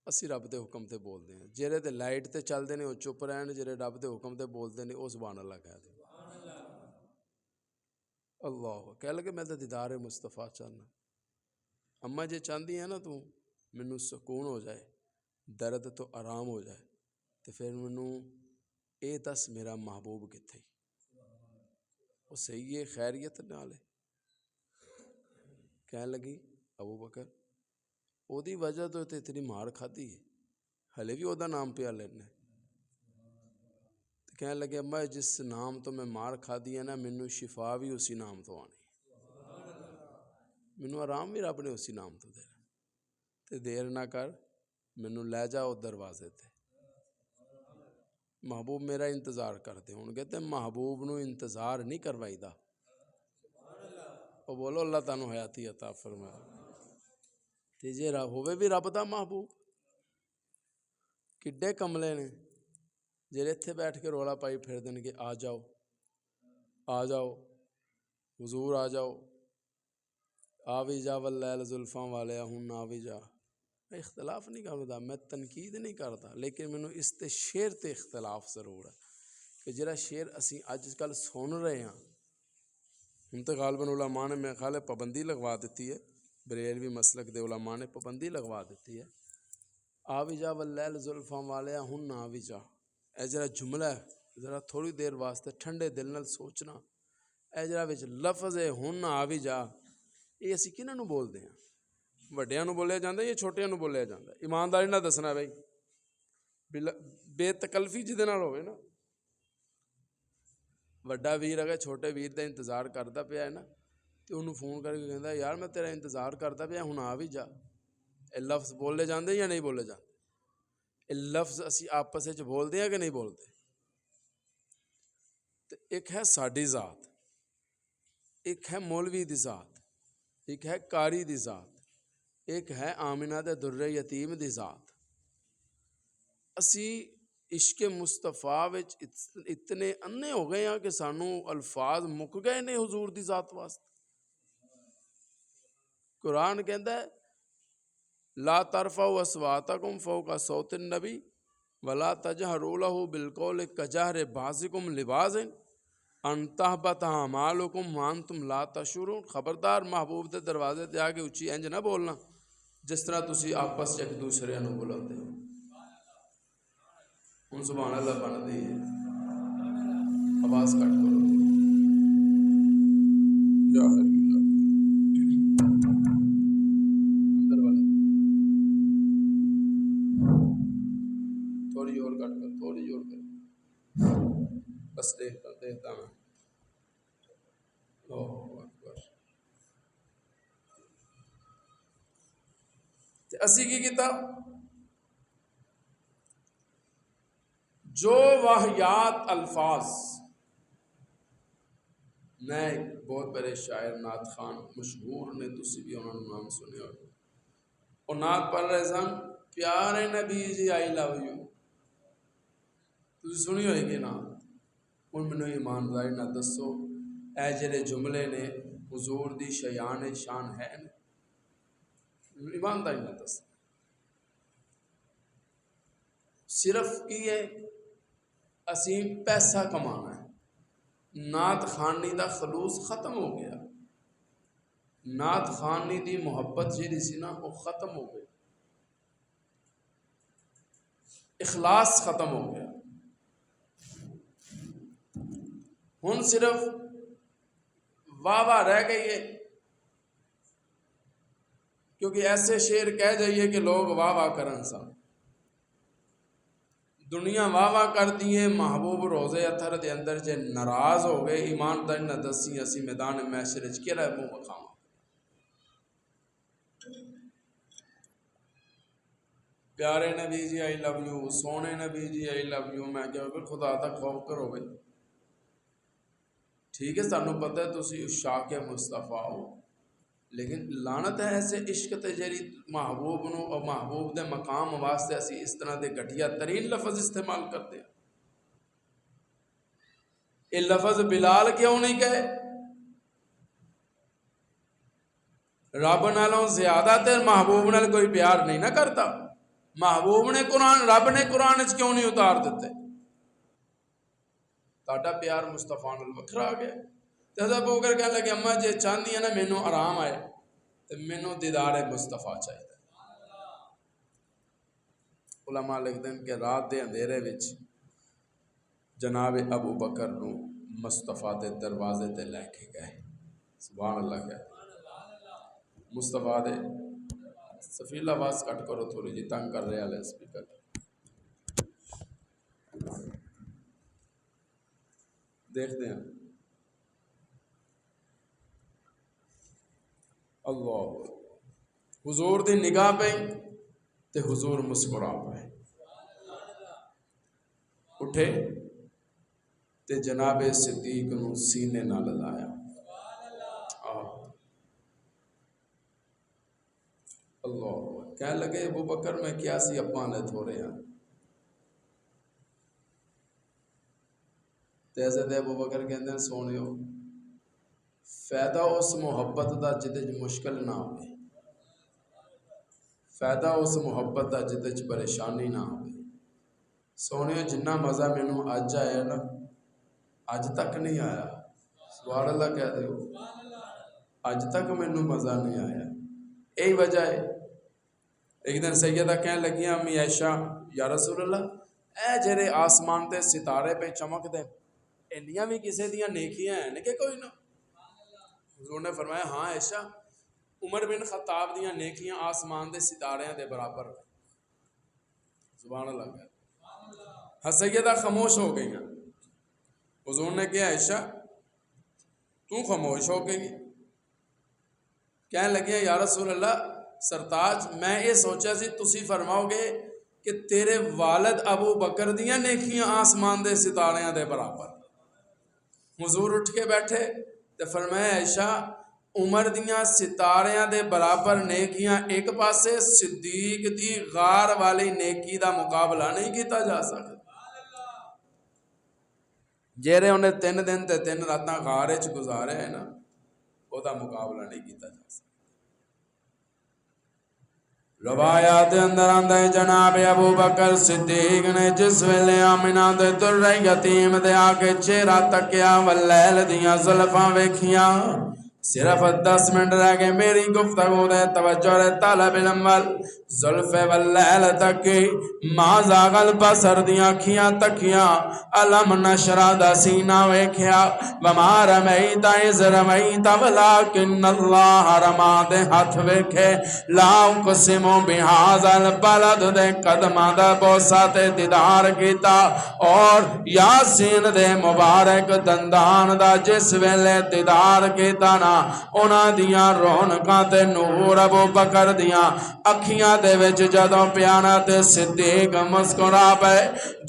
اسی رب دے حکم تے بول دے ہیں، جہرے تے لائٹ تے چل دے نے وہ چپ رہن، جہرے رب دے حکم تے بول دے نے وہ سبحان اللہ کہہ دے۔ اللہ کہہ لگے میں تو دیدار مصطفیٰ چاہنا۔ اماں جے چاہتی ہیں نا تو مینوں سکون ہو جائے، درد تو آرام ہو جائے، تو پھر مینوں اے دس میرا محبوب کتھے؟ وہ صحیح ہے خیریت نال ہے؟ کہنے لگی ابو بکر او دی وجہ تو اتنی مار کھادی ہے، ہلے بھی او دا نام پیا لینا ہے۔ کہنے لگے اماں جس نام تو میں مار کھادی ہے نا مینوں شفا بھی اسی نام تو آنی، مینوں آرام بھی رب نے اسی نام تو دینا۔ تے دیر نہ کر مینوں لے جاؤ دروازے تے، محبوب میرا انتظار کرتے ہوں۔ کہتے ہیں محبوب نو انتظار نہیں کروائی دا، وہ بولو اللہ تعالیٰ حیاتی عطا فرمائے۔ تے جے ہوئے بھی رب دا محبوب کڈے کملے نے جے اتھے بیٹھ کے رولا پائی پھر دن کہ آ جاؤ آ جاؤ حضور آ جاؤ، آ بھی جا واللیل زلفاں والے ہوں نہ بھی جا۔ میں اختلاف نہیں کرتا، میں تنقید نہیں کرتا، لیکن مینوں اس تے شعر تے اختلاف ضرور ہے کہ جڑا شعر اسی اج کل سن رہے ہیں، ہم تو غالباً علماء نے میرے خیال ہے پابندی لگوا دیتی ہے، بریلوی مسلک دے علماء نے پابندی لگوا دیتی ہے، آ بھی جا واللیل زلفاں والے ہوں نہ بھی جا۔ اے جڑا جملہ ہے ذرا تھوڑی دیر واسطے ٹھنڈے دل نال سوچنا، اے جڑا وچ لفظ ہے ہن نہ آ بھی جا، یہ اسی کنہاں نو بولدے ہیں؟ وڈیاں نو بولیا جاندا ہے یا چھوٹیاں نو بولیا جاندا ہے؟ ایمانداری نہ دسنا بھائی، بے تکلفی جدے نال ہوئے نا، وڈا ویر اگر چھوٹے ویر دا انتظار کردا پیا ہے نا تے انہوں فون کر کے کہندا یار میں تیرا انتظار کردا پیا ہن آ بھی جا۔ اے لفظ بولے جاندے یا نہیں بولے جاندے؟ اے لفظ اسی آپس وچ بولدے ہیں کہ نہیں بولدے؟ تے ایک ہے ساڈی ذات، ایک ہے مولوی دی ذات، ایک ہے قاری دی ذات، ایک ہے آمنہ دے در یتیم دی ذات۔ اسی عشق مصطفیٰ وچ اتنے انے ہو گئے ہیں کہ سانو الفاظ مک گئے نے حضور دی ذات واسطے۔ قرآن کہندا ہے لا ترفعوا اصواتکم فوق صوت النبی ولا تجہروا لہ بالقول کجہر بعضکم لبعض ان تحبط اعمالکم وانتم لا تشعرون۔ خبردار محبوب دے دروازے تے آ کے اچھی انج نہ بولنا جس طرح تسی آپس ایک دوسرے نو بلاندے ہو۔ ہن سبحان اللہ بندی ہے، آواز کٹ کرو یا کر تھوڑی جوڑ کر بس دیکھتا میں اللہ اکبر اسی کی کتاب جو واہیات الفاظ میں ایک بہت بڑے شاعر نعت خان مشہور نے تسی بھی انہوں نے نام سنے ہو اور نعت پڑھ رہے سن پیارے نبی جی آئی لو یو تسی سنی ہوئے گی نعت ان میں نے ایمانداری نہ دسو اے جڑے جملے نے حضور دی شیان شان ہے ایمانداری نہ دس صرف کی ہے اسی پیسہ کمانا ہے نعت خانی دا خلوص ختم ہو گیا نعت خانی دی محبت جیڑی سی نا وہ ختم ہو گئی اخلاص ختم ہو گیا ہن صرف واہ واہ رہ گئی ہے کیونکہ ایسے شعر کہہ جائیے کہ لوگ واہ واہ کرن سا دنیا واہ واہ کر دیئے محبوب روزے اتھر دے اندر جے ناراض ہو گئے ایمان داری نہ دسی اسی میدان محشر وچ کیڑا منہ مقام پیارے نبی جی آئی لو یو سونے نبی جی آئی لو یو میں کہا خدا دا خوف کرو گے ٹھیک ہے سانو پتہ ہے تسی عشاق مصطفیٰ ہو لیکن لعنت ہے ایسے عشق تے جڑی محبوب نو اور محبوب دے مقام واسطے اسی اس طرح دے گھٹیا ترین لفظ استعمال کرتے ہیں یہ لفظ بلال کیوں نہیں کہے رب نالوں زیادہ تے محبوب نال کوئی پیار نہیں نہ کرتا محبوب نے قرآن رب نے قرآن وچ کیوں نہیں اتار دیتے تاڈا پیار مصطفیٰ نال وکھرا آ گیا تے حضرت ابو بکر کہنے لگے اماں جے چاہندی ہے نا مینوں آرام آئے تے مینوں دیدار مصطفیٰ چاہیے علماء لکھتے ہیں کہ رات دے اندھیرے وچ جناب ابو بکر نو مصطفیٰ دے دروازے تے لے کے گئے سبحان اللہ کہتے مصطفیٰ دے سفیل آواز کٹ کرو تھوڑی جی تنگ کر رہے ہیں اسپیکر دیکھتے ہیں اللہ حضور دی نگاہ پہ تے حضور مسکرا پہ اٹھے تے جناب صدیق نو سینے نال لایا اللہ کہنے لگے ابو بکر میں کیا سی ابا نے تھوڑے ہیں تے حضرت ابو بکر کہندے ہیں سونیو فائدہ اس محبت دا جدے مشکل نہ ہوئے فائدہ اس محبت دا جدے پریشانی نہ ہوئے سونے جنہ مزہ مینوں اج آیا نا اج تک نہیں آیا سبحان اللہ کہہ دیو اج تک مینوں مزہ نہیں آیا یہی وجہ ہے ایک دن سیدہ کہنے لگیاں امی عائشہ یا رسول اللہ اے جڑے آسمان تے ستارے پہ چمک دے انیاں بھی کسے دیاں نیکیاں ہیں کہ کوئی نہ حضور نے فرمایا ہاں عائشہ عمر بن خطاب دیاں نیکیاں آسمان دے ستاریاں دے برابر سبحان اللہ کہا سیدہ خاموش ہو گئی ہیں حضور نے کہا عائشہ تو خاموش ہو گئی کہنے لگے یا رسول اللہ سرتاج میں یہ سوچا سی تسی فرماؤ گے کہ تیرے والد ابو بکر دیاں نیکیاں آسمان دے ستاریاں دے برابر حضور اٹھ کے بیٹھے تے فرمایا عائشہ عمر دیاں ستاریاں دے برابر نیکیاں ایک پاسے صدیق دی غار والی نیکی دا مقابلہ نہیں کیتا جا سکتا جیرے انہیں 3 دن تے 3 راتاں غار وچ گزارے ہیں نا وہ دا مقابلہ نہیں کیتا جا سکتا روایات اندر آندے جناب ابو بکر صدیق نے جس ویلے آمنہ دے در یتیم دے آکے چہرہ تکیا واللیل دیاں زلفاں ویکھیاں صرف 10 منٹ رہ گئے میری گفتگو دے توجہ رے طالب علم زلف واللیل تک ما زاغل بسر دیاں کھیاں تکیاں علم نشرہ دا سینہ ویکھیا وما رمیت از رمیت ولیکن اللہ رما دے ہاتھ ویکھے لا اقسم بہذا البلد دے قدمہ دا بوسا تے دیدار کیتا اور یاسین دے مبارک دندان دا جس ویلے دیدار کیتا نا اونا دیاں رونقاں تے نور ابو بکر دیاں اکھیاں دے وچ جدوں پیانا تے صدیق مسکرا پے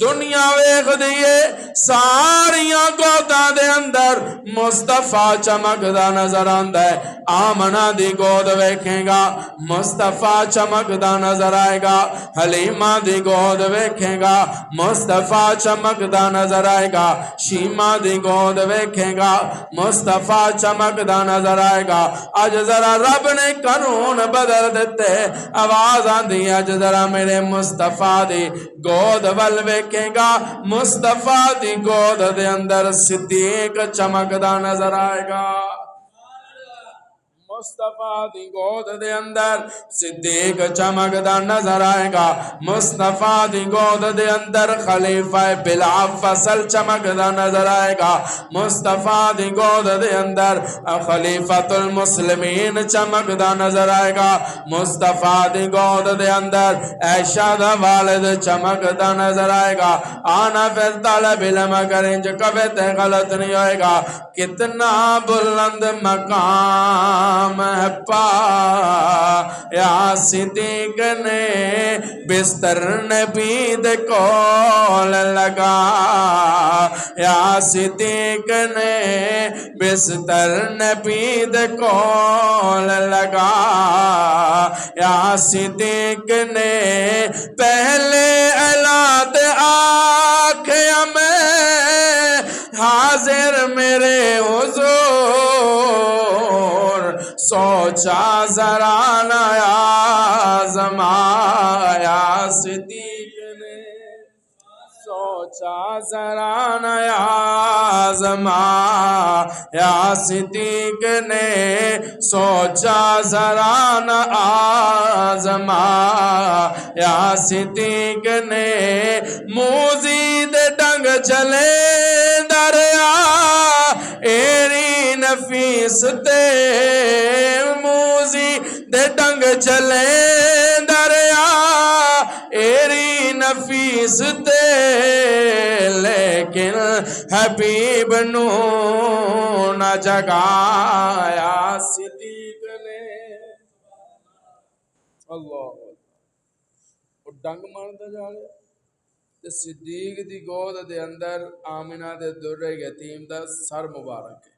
دنیا ویکھ دیئے ساریاں گوداں دے اندر مصطفیٰ چمکدا نظر آندا ہے آمنہ دی گود ویکھے گا مصطفیٰ چمکدا نظر آئے گا حلیمہ دی گود ویکھے گا مصطفیٰ چمکدا نظر آئے گا شیمہ دی گود ویکھے گا مصطفیٰ چمکدا نظر آئے گا آج ذرا رب نے قانون بدل دیتے آواز آندھی آج ذرا میرے مصطفیٰ دی گود ول ویکھے گا مصطفیٰ دی گود دے اندر صدیق چمکدا نظر آئے گا مصطفیٰ دی گود دے اندر صدیق چمکدا نظر آئے گا مصطفیٰ دی گود دے اندر خلیفہ بلا فصل چمکدا نظر آئے گا مصطفیٰ دی گود دے اندر خلیفۃ المسلمین چمکدا نظر آئے گا مصطفیٰ دی گود دے اندر عائشہ دا والد چمکدا نظر آئے گا آنا پھر طالب علم کریں جو کبھی تے غلط نہیں ہوئے گا کتنا بلند مقام یا صدیق نے بستر نبی دے کول لگا یا صدیق نے بستر نبی دے کول لگا یا صدیق نے پہلے اعلان آنکھیں میں حاضر میرے حضور سوچا ذرا نیا زمایا صدیق نے سوچا ذرا نیا زمایا صدیق نے سوچا ذرا نیا زمایا صدیق نے موزی دے ڈنگ چلے دریا ایری نفیس تے موزی دے ڈنگ چلے دریا ایری نفیس تے لیکن حبیب نو نہ جگایا صدیق نے اللہ وہ ڈنگ مارتا جا رہے تے صدیق دی گود دے اندر آمنہ دے در یتیم دا سر مبارک ہے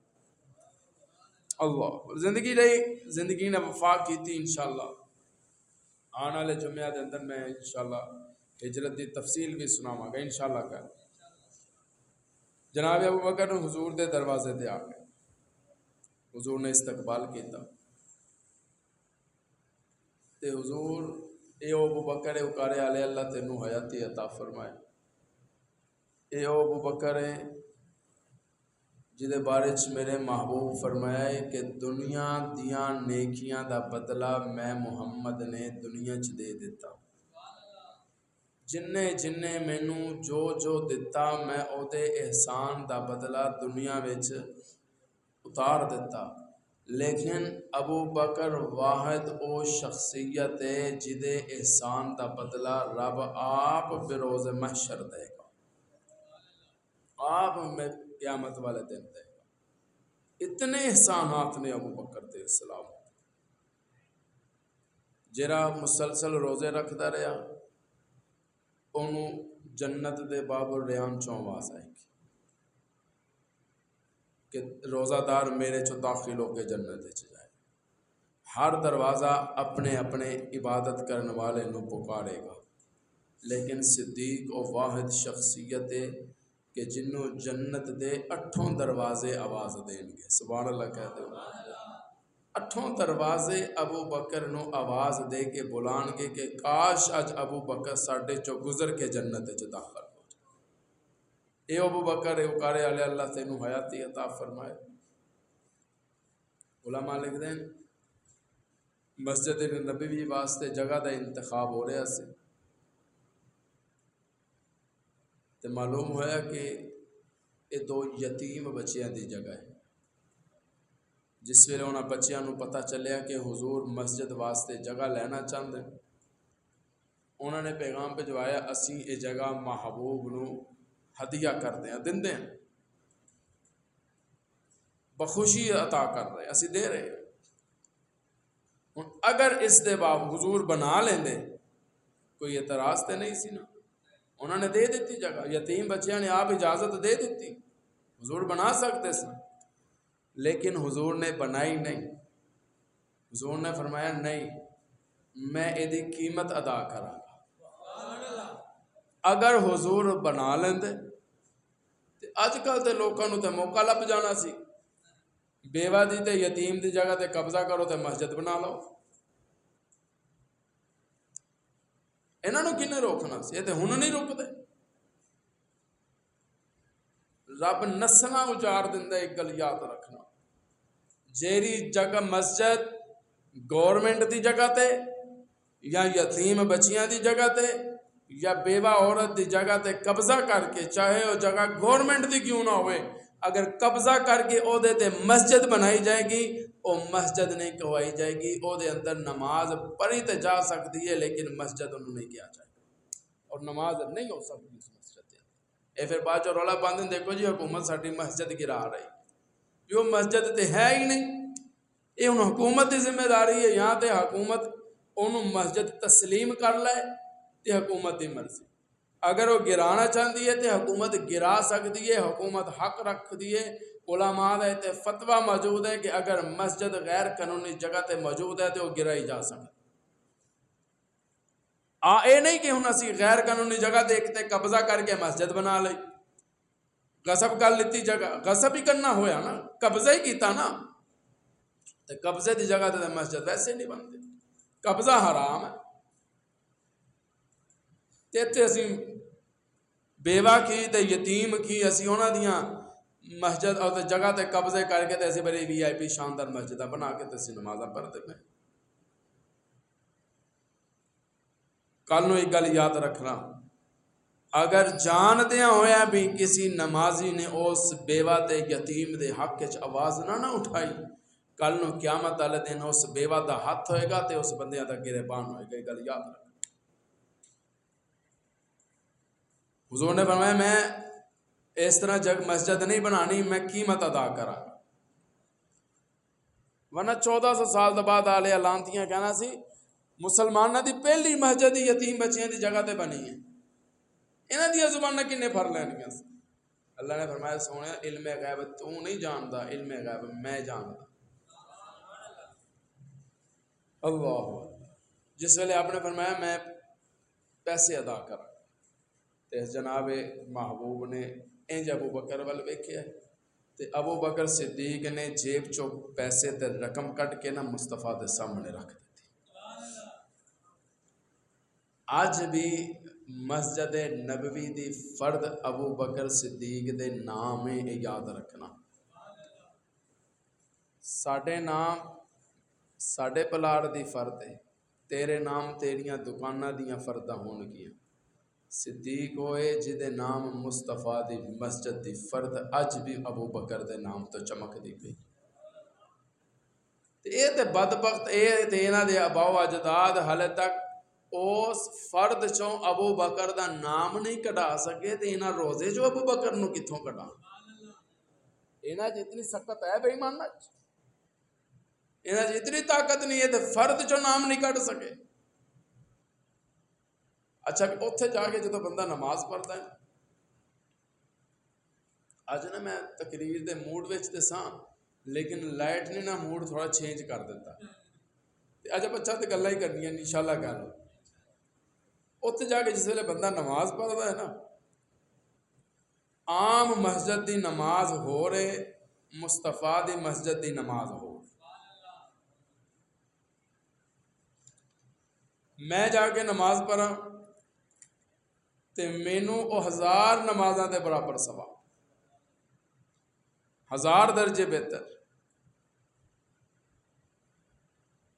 اللہ زندگی رہی زندگی نے وفا کی تھی انشاءاللہ آنے والے جمعہ دے اندر میں انشاءاللہ ہجرت دی تفصیل بھی سناواں گا انشاءاللہ کر جناب ابو بکر حضور دے دروازے تے آ گئے حضور نے استقبال کیتا تے حضور اے ابو بکر اکارے علیہ اللہ تینو حیاتی عطا فرمائے اے ابو بکر جدے بارے چ میرے محبوب فرمایا ہے کہ دنیا دیاں نیکیاں دا بدلہ میں محمد نے دنیا چ دے دیتا جننے مینوں جو دیتا میں او دے احسان دا بدلہ دنیا وچ اتار دیتا لیکن ابو بکر واحد او شخصیت ہے جدے احسان دا بدلہ رب آپ بروز محشر دے گا آپ میں قیامت والے دن دے گا اتنے احسانات نے ابو بکر دے السلام جرا مسلسل روزے رکھدا رہا انہوں جنت دے باب الریان چوں آواز آئے گی کہ روزہ دار میرے چو داخل ہو کے جنت وچ جائے ہر دروازہ اپنے اپنے عبادت کرنے والے نو پکارے گا لیکن صدیق و واحد شخصیت ہے کہ جنوں جنت دے 8 دروازے آواز دیں گے سبحان اللہ کہتے ہو 8 دروازے ابو بکر نو آواز دے کے بلان گے کہ کاش اج ابو بکر ساڈے چو گزر کے جنت وچ داخل ہو جائے اے ابو بکر اے اکارے علیہ اللہ تینو حیاتی عطا فرمائے علماء لکھ دیں مسجد نبوی واسطے جگہ دا انتخاب ہو رہا سی تو معلوم ہوا کہ یہ دو یتیم بچیاں دی جگہ ہے. جس ویلے انہاں بچیاں نو پتہ چلیا کہ حضور مسجد واسطے جگہ لینا چاہتے ہیں، انہوں نے پیغام بھجوایا اسی یہ جگہ محبوب نو ہدیہ کردے ہیں، دندے ہیں، بخوشی عطا کر رہے ہیں، اسی دے رہے ہیں. اگر اس دے باب حضور بنا لیندے کوئی اعتراض تے نہیں سی نا، انہوں نے دے دیتی جگہ، یتیم بچیاں نے آپ اجازت دے دیتی، حضور بنا سکتے سن، لیکن حضور نے بنائی نہیں. حضور نے فرمایا نہیں، میں ایدی قیمت ادا کرا گا. اگر حضور بنا لیندے تے اج کل تے لوکاں نوں تے موقع لب جانا سی، بیوہ دی تے یتیم دی جگہ تے قبضہ کرو تے مسجد بنا لو. انہاں نوں کنے روکنا سی؟ یہ تے ہن نہیں رکدے. رب نسلاں اجاڑ دیندا، ایک گل یاد رکھنا، جیری جگہ مسجد گورنمنٹ دی جگہ تے یا یتیم بچیاں دی جگہ تے یا بیوہ عورت دی جگہ تے قبضہ کر کے، چاہے وہ جگہ گورنمنٹ دی کیوں نہ ہوئے، اگر قبضہ کر کے او دے تے مسجد بنائی جائے گی، او مسجد نہیں کہوائی جائے گی. او دے اندر نماز پڑھی تے جا سکتی ہے لیکن مسجد انہوں نہیں کیا جائے گا، اور نماز نہیں ہو سکتی اس مسجد کے اندر. اے پھر بعد جو رولا باندھیں دیکھو جی حکومت ساڈی مسجد گرا رہی، جو مسجد تے ہے ہی نہیں. یہ ان حکومت کی ذمہ داری ہے، یہاں تے حکومت انہوں مسجد تسلیم کر لے تے حکومت دی مرضی. اگر وہ گرانا چاہتی ہے تے حکومت گرا سکتی ہے، حکومت حق رکھ دیے. علماء دے تے فتویٰ موجود ہے کہ اگر مسجد غیر قانونی جگہ تے موجود ہے تو وہ گرائی جا سکتی. اے نہیں کہ ہن اسی غیر قانونی جگہ دیکھتے قبضہ کر کے مسجد بنا لئی، غصب کر لیتی جگہ، غصب ہی کرنا ہویا نا، قبضہ ہی کیتا نا. تے قبضے دی جگہ تے مسجد ویسے نہیں بنتی، قبضہ حرام ہے. تے اسی بیوہ کی تے یتیم کی اسی انہاں دیاں مسجد اور جگہ تے قبضے کر کے تے اسی بڑی وی آئی پی شاندار مسجدہ بنا کے تے اسی نمازاں پڑھتے پے. کل نو ایک گل یاد رکھنا، اگر جاندیاں ہویا بھی کسی نمازی نے اس بیوہ تے یتیم دے حق وچ آواز نہ اٹھائی، کل نو قیامت والے دن اس بیوہ دا ہاتھ ہوئے گا تے اس بندے دا گریبان ہوئے گا. یہ گل یاد رکھنا. حضور نے فرمایا میں اس طرح جگ مسجد نہیں بنانی، میں قیمت ادا کرا. ورنہ 1400 سال بعد آلے لانتیاں کہنا سی مسلمانہ دی پہلی مسجد یتیم بچیاں دی جگہ تے بنی ہے. انہاں دی زباناں کنے پھر لینیاں سی. اللہ نے فرمایا سونے علم غیب تو نہیں جاندا، علم غیب میں جاندا. اللہ جس ویلے آپ نے فرمایا میں پیسے ادا کرا تے جناب محبوب نے انج ابو بکر ول ویکھیا تے ابو بکر صدیق نے جیب چو پیسے تے رقم کٹ کے نا مصطفیٰ دے سامنے رکھ دیتی. آج بھی مسجد نبوی دی فرد ابو بکر صدیق دے نام ہے، یاد رکھنا. ساڈے نام ساڈے پلاڑ دی فرد ہے، تیرے نام تیریاں دکاناں دیاں فرداں ہون گیاں. صدیق ہوئے جدے نام مصطفیٰ دی مسجد دی فرد اج بھی ابو بکر دے نام تو چمک دی پئی. اے تے بدبخت اے تے انہاں دے آباؤ اجداد حالے تک اس فرد چوں ابو بکر دا نام نہیں کڈا سکے تے انہاں روزے جو ابو بکر نو کتھوں کڈا. انہاں جتنی سخت ہے بے ایمان نہ، انہاں جتنی طاقت نہیں ہے تے فرد چوں نام نہیں کڈ سکے. اچھا اتھے جا کے جدو بندہ نماز پڑھتا ہے، اج نا میں تقریر دے موڈ وچ تے ساں لیکن لائٹ نے نا موڈ تھوڑا چینج کر دیتا. اج اچھا تے گلاں ہی کرنی ہیں انشاءاللہ گل. اتھے جا کے جس ویلے بندہ نماز پڑھتا ہے نا، عام مسجد دی نماز ہو رہے، مصطفیٰ دی مسجد دی نماز ہو. میں جا کے نماز پڑھا تے مینوں او 1000 نمازاں دے برابر ثواب، 1000 درجے بہتر.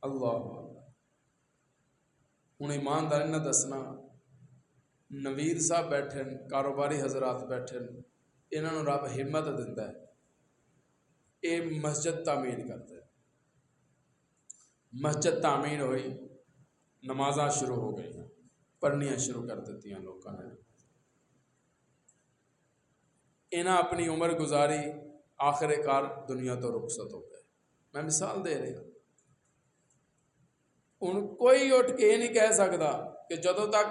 اللہ ہوں ایمانداری نہ دسنا، نویر صاحب بیٹھے، کاروباری حضرات بیٹھے، انہوں رب ہمت دیتا ہے، یہ مسجد تعمیر کرتا ہے، مسجد تعمیر ہوئی، نمازاں شروع ہو گئی، پڑھنیاں شروع کر دیتی ہیں لوگوں نے، انہاں اپنی عمر گزاری، آخر کار دنیا تو رخصت ہو گئے۔ میں مثال دے رہا، ان کوئی اٹھ کے یہ نہیں کہہ سکتا کہ جدوں تک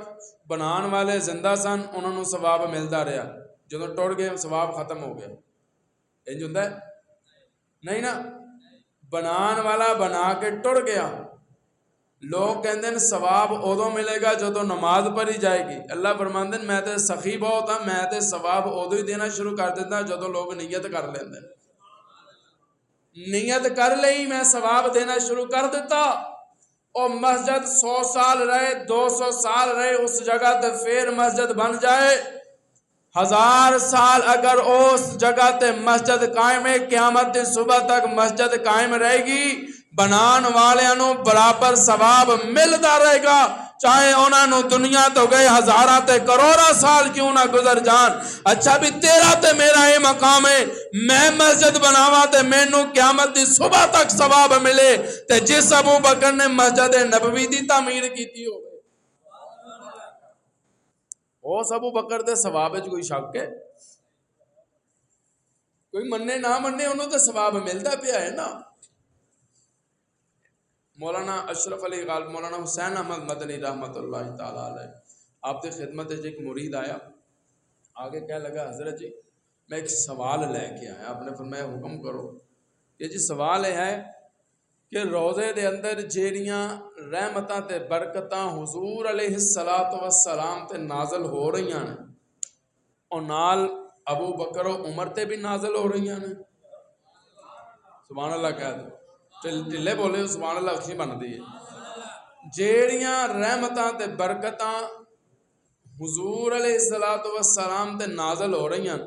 بنان والے زندہ سن انہوں نے ثواب ملتا رہا، جدوں ٹر گئے ثواب ختم ہو گیا، انج ہوندا ہے؟ نہیں نا، بنان والا بنا کے ٹر گیا، لوگ کہندے ہیں ثواب ادو ملے گا جدوں نماز پڑھی جائے گی، اللہ فرماندے میں تے سخی بہت ہاں، میں تے ثواب ادو ہی دینا شروع کر دیتا جدوں لوگ نیت کر لیندے، نیت کر لئی میں ثواب دینا شروع کر دیتا، اور مسجد 100 سال رہے، 200 سال رہے اس جگہ تے پھر مسجد بن جائے، 1000 سال اگر اس جگہ تے مسجد قائم ہے، قیامت دی صبح تک مسجد قائم رہے گی، بنان والوں برابر ثواب ملتا رہے گا، چاہے انہوں دنیا تو گئے ہزاراں تے کروڑاں سال کیوں نہ گزر جان۔ اچھا بھی تیرا تے میرا یہ مقام ہے، میں مسجد بناواں تے مینوں قیامت دی صبح تک ثواب ملے، تے جس ابو بکر نے مسجد نبوی دی تعمیر کیتی ہو اس ابو بکر دے ثواب وچ کوئی شک ہے؟ کوئی مننے نہ مننے انہوں تے ثواب ملتا پیا ہے نا۔ مولانا اشرف علی غالب، مولانا حسین احمد مدنی رحمت اللہ تعالی علیہ، آپ کی خدمت ایک مرید آیا، آگے کہہ لگا حضرت جی میں ایک سوال لے کے آیا، آپ نے فرمایا حکم کرو۔ یہ جی سوال ہے کہ روزے دے اندر جیڑیاں رحمتاں تے برکتاں حضور علیہ السلام تے نازل ہو رہی ہیں اور نال ابو بکر و عمر تے بھی نازل ہو رہی ہیں، سبحان اللہ کہہ دو، ٹلے بولے سبحان اللہ اچھی بنتی ہے، جیڑیاں رحمتاں تے برکتاں حضور علیہ السلام تے نازل ہو رہی ہیں